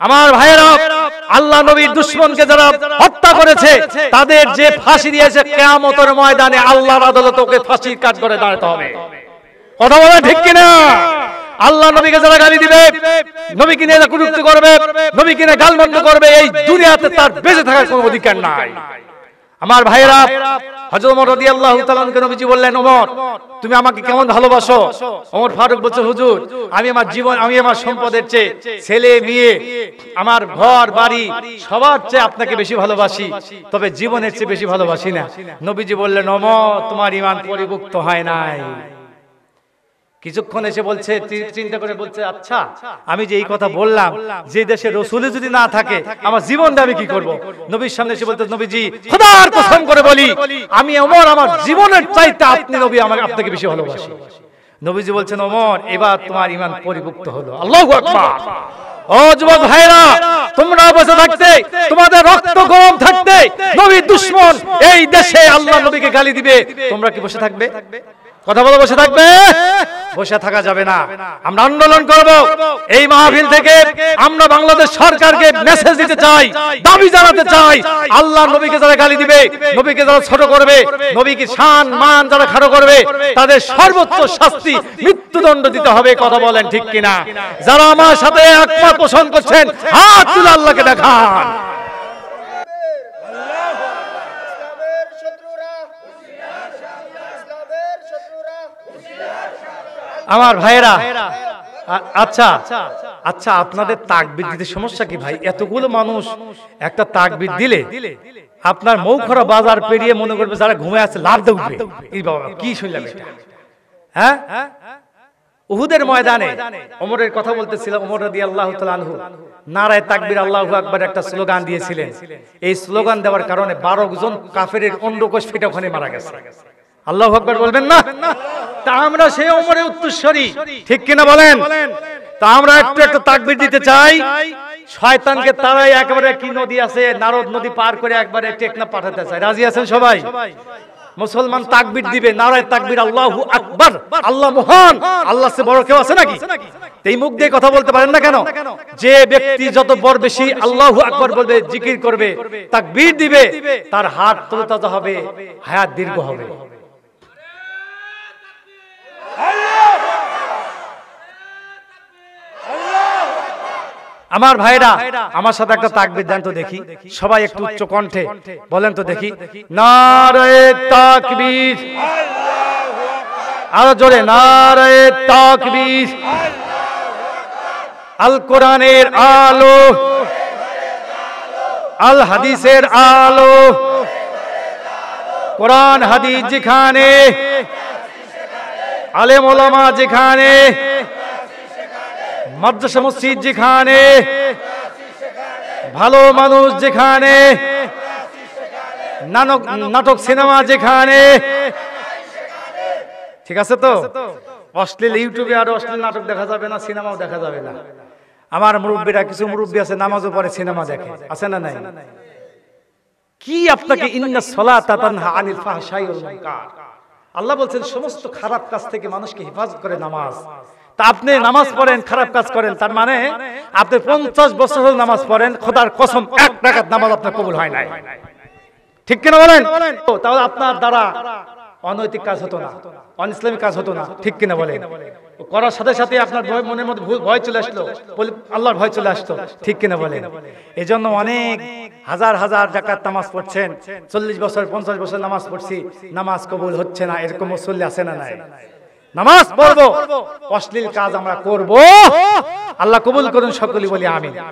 আমার ভাইয়েরা, আল্লাহ নবীর দুশমনকে যারা হত্যা করেছে তাদের যে ফাঁসি দিয়েছে, কিয়ামতের ময়দানে আল্লাহর আদালতে ওকে ফাঁসির কাজ করে দাঁড়াতে হবে, কথা বলেন ঠিক কিনা? আল্লাহ নবীকে যারা গালি দিবে, নবীকে নিয়ে কটূক্তি করবে, নবীকে নিয়ে গালমন্দ করবে, এই দুনিয়াতে তার বেঁচে থাকার কোনো অধিকার নাই। আমার ভাইয়েরা, হযরত ওমর রাদিয়াল্লাহু তাআলা আনহু নবীজি বললেন, ওমর, তুমি আমাকে কেমন ভালোবাসো? ওমর ফারুক বলছে, হুজুর, আমি আমার জীবন, আমি আমার সম্পদের চেয়ে, ছেলে মেয়ে, আমার ঘর বাড়ি সবার চেয়ে আপনাকে বেশি ভালোবাসি, তবে জীবনের চেয়ে বেশি ভালোবাসি না। নবীজি বললেন, ওমর, তোমার ঈমান পরিপক্ত হয় নাই। কিছুক্ষণ এসে বলছে, চিন্তা করে বলছে, আচ্ছা, আমি যে এই কথা বললাম, যে দেশে রাসূলই যদি না থাকে আমার জীবনটা আমি কি করব? নবীর সামনে এসে বলতে, নবীজি, খোদার কসম করে বলি, আমি ওমর আমার জীবনের চাইতে আপনি নবী আমাকে আপনাকে বেশি ভালোবাসি। নবীজি বলছেন, ওমর, এবার তোমার ঈমান পরিপক্ত হলো। আল্লাহু আকবার। ও যুবক ভাইরা, তোমরা বসে থাকতে, তোমাদের রক্ত গরম থাকতে নবীর দুশমন এই দেশে আল্লাহ নবীকে গালি দিবে, তোমরা কি বসে থাকবে? কথা বলে বসে থাকবে? বসে থাকা যাবে না। আমরা আন্দোলন করব। এই মাহফিল থেকে আমরা বাংলাদেশ সরকারকে মেসেজ দিতে চাই, দাবি জানাতে চাই, আল্লাহ নবীকে যারা গালি দিবে, নবীকে যারা ছোট করবে, নবীকে শান মান যারা খাটো করবে, তাদের সর্বোচ্চ শাস্তি মৃত্যুদণ্ড দিতে হবে, কথা বলেন ঠিক কিনা? যারা আমার সাথে একমত পোষণ করছেন, হাত তুলে আল্লাহকে দেখান। আমার ভাইয়েরা, আচ্ছা আচ্ছা, আপনাদের তাকবীর দিতে সমস্যা কি ভাই? এতগুলো মানুষ একটা তাকবীর দিলে আপনার মৌখরা বাজার পেরিয়ে মনে করবে যারা ঘুমে আছে লাভ দিয়ে উঠবে। এই বাবা কি শুনলাম এটা? হ্যাঁ, উহুদের ময়দানে ওমরের কথা বলতেছিলাম। ওমর রাদিয়াল্লাহু তাআলা আনহু নারায়ে তাকবীর আল্লাহু আকবার একটা স্লোগান দিয়েছিলেন। এই স্লোগান দেওয়ার কারণে 12 জন কাফেরের অন্ডকোষ ফেটে ওখানে মারা গেছে। আল্লাহু আকবার বলবেন না? তা আমরা সেই ওমরের উত্তরসূরি, ঠিক কিনা বলেন? তা আমরা একটু একটু তাকবীর দিতে চাই, শয়তানকে তাড়াই একেবারে কি নদী আছে নারদ নদী পার করে একবারে টেকনাফ পাঠাতে চাই। রাজি আছেন সবাই? মুসলমান তাকবীর দিবে, নারায়ে তাকবীর আল্লাহু আকবার, আল্লাহ মহান, আল্লাহর চেয়ে বড় কেউ আছে নাকি? এই মুখ দিয়ে কথা বলতে পারেন না কেন? যে ব্যক্তি যত বড় বেশি আল্লাহু আকবার বলবে, জিকির করবে, তাকবীর দিবে, তার হাত তরতাজা হবে, হায়াত দীর্ঘ হবে। আমার ভাইরা, আমার সাথে একটা তাকবীর দেন তো দেখি, সবাই একটু উচ্চ কণ্ঠে বলেন তো দেখি, নারায়ে তাকবীর, আরো জোরে নারায়ে তাকবীর। আল কোরআনের আলো, আল হাদিসের আলো, কোরআন হাদিস যেখানে, আলেম ওলামা যেখানে, মাদ্রাসা মসজিদ যেখানে, ভালো মানুষ যেখানে, নাটক সিনেমা যেখানে, ঠিক আছে তো? অশ্লীল ইউটিউবে আর অশ্লীল নাটক দেখা যাবে না, সিনেমাও দেখা যাবে না। আমার মুরব্বীরা, কিছু মুরব্বী আছে নামাজও পড়ে সিনেমা দেখে, আছে না নাই? কি আপনাকে ইন্নাস সালাতা তানহা আনিল ফাহশাই ওয়াল মুনকার, আল্লাহ বলছেন সমস্ত খারাপ কাজ থেকে মানুষকে হেফাজত করে নামাজ। তা আপনি নামাজ পড়েন, খারাপ কাজ করেন, তার মানে আপনি 50 বছর হল নামাজ পড়েন, খোদার কসম 1 রাকাত নামাজ আপনার কবুল হয় নাই। ঠিক কিনা বলেন? তাহলে আপনার দ্বারা অনৈতিক কাজ হতো না, অনইসলামিক কাজ হতো না, ঠিক কিনা বলেন? করার সাথে সাথে আপনার মনের মধ্যে ভয় চলে আসলো, আল্লাহর ভয় চলে আসতো, ঠিক কিনা বলেন? এই জন্য অনেক হাজার হাজার রাকাত নামাজ পড়ছেন, 40 বছর 50 বছর নামাজ পড়ছি, নামাজ কবুল হচ্ছে না, এরকম মুসল্লি আছে না নাই? নামাজ পড়বো, অশ্লীল কাজ আমরা করব, আল্লাহ কবুল করুন, সকলেই বলি আমিন।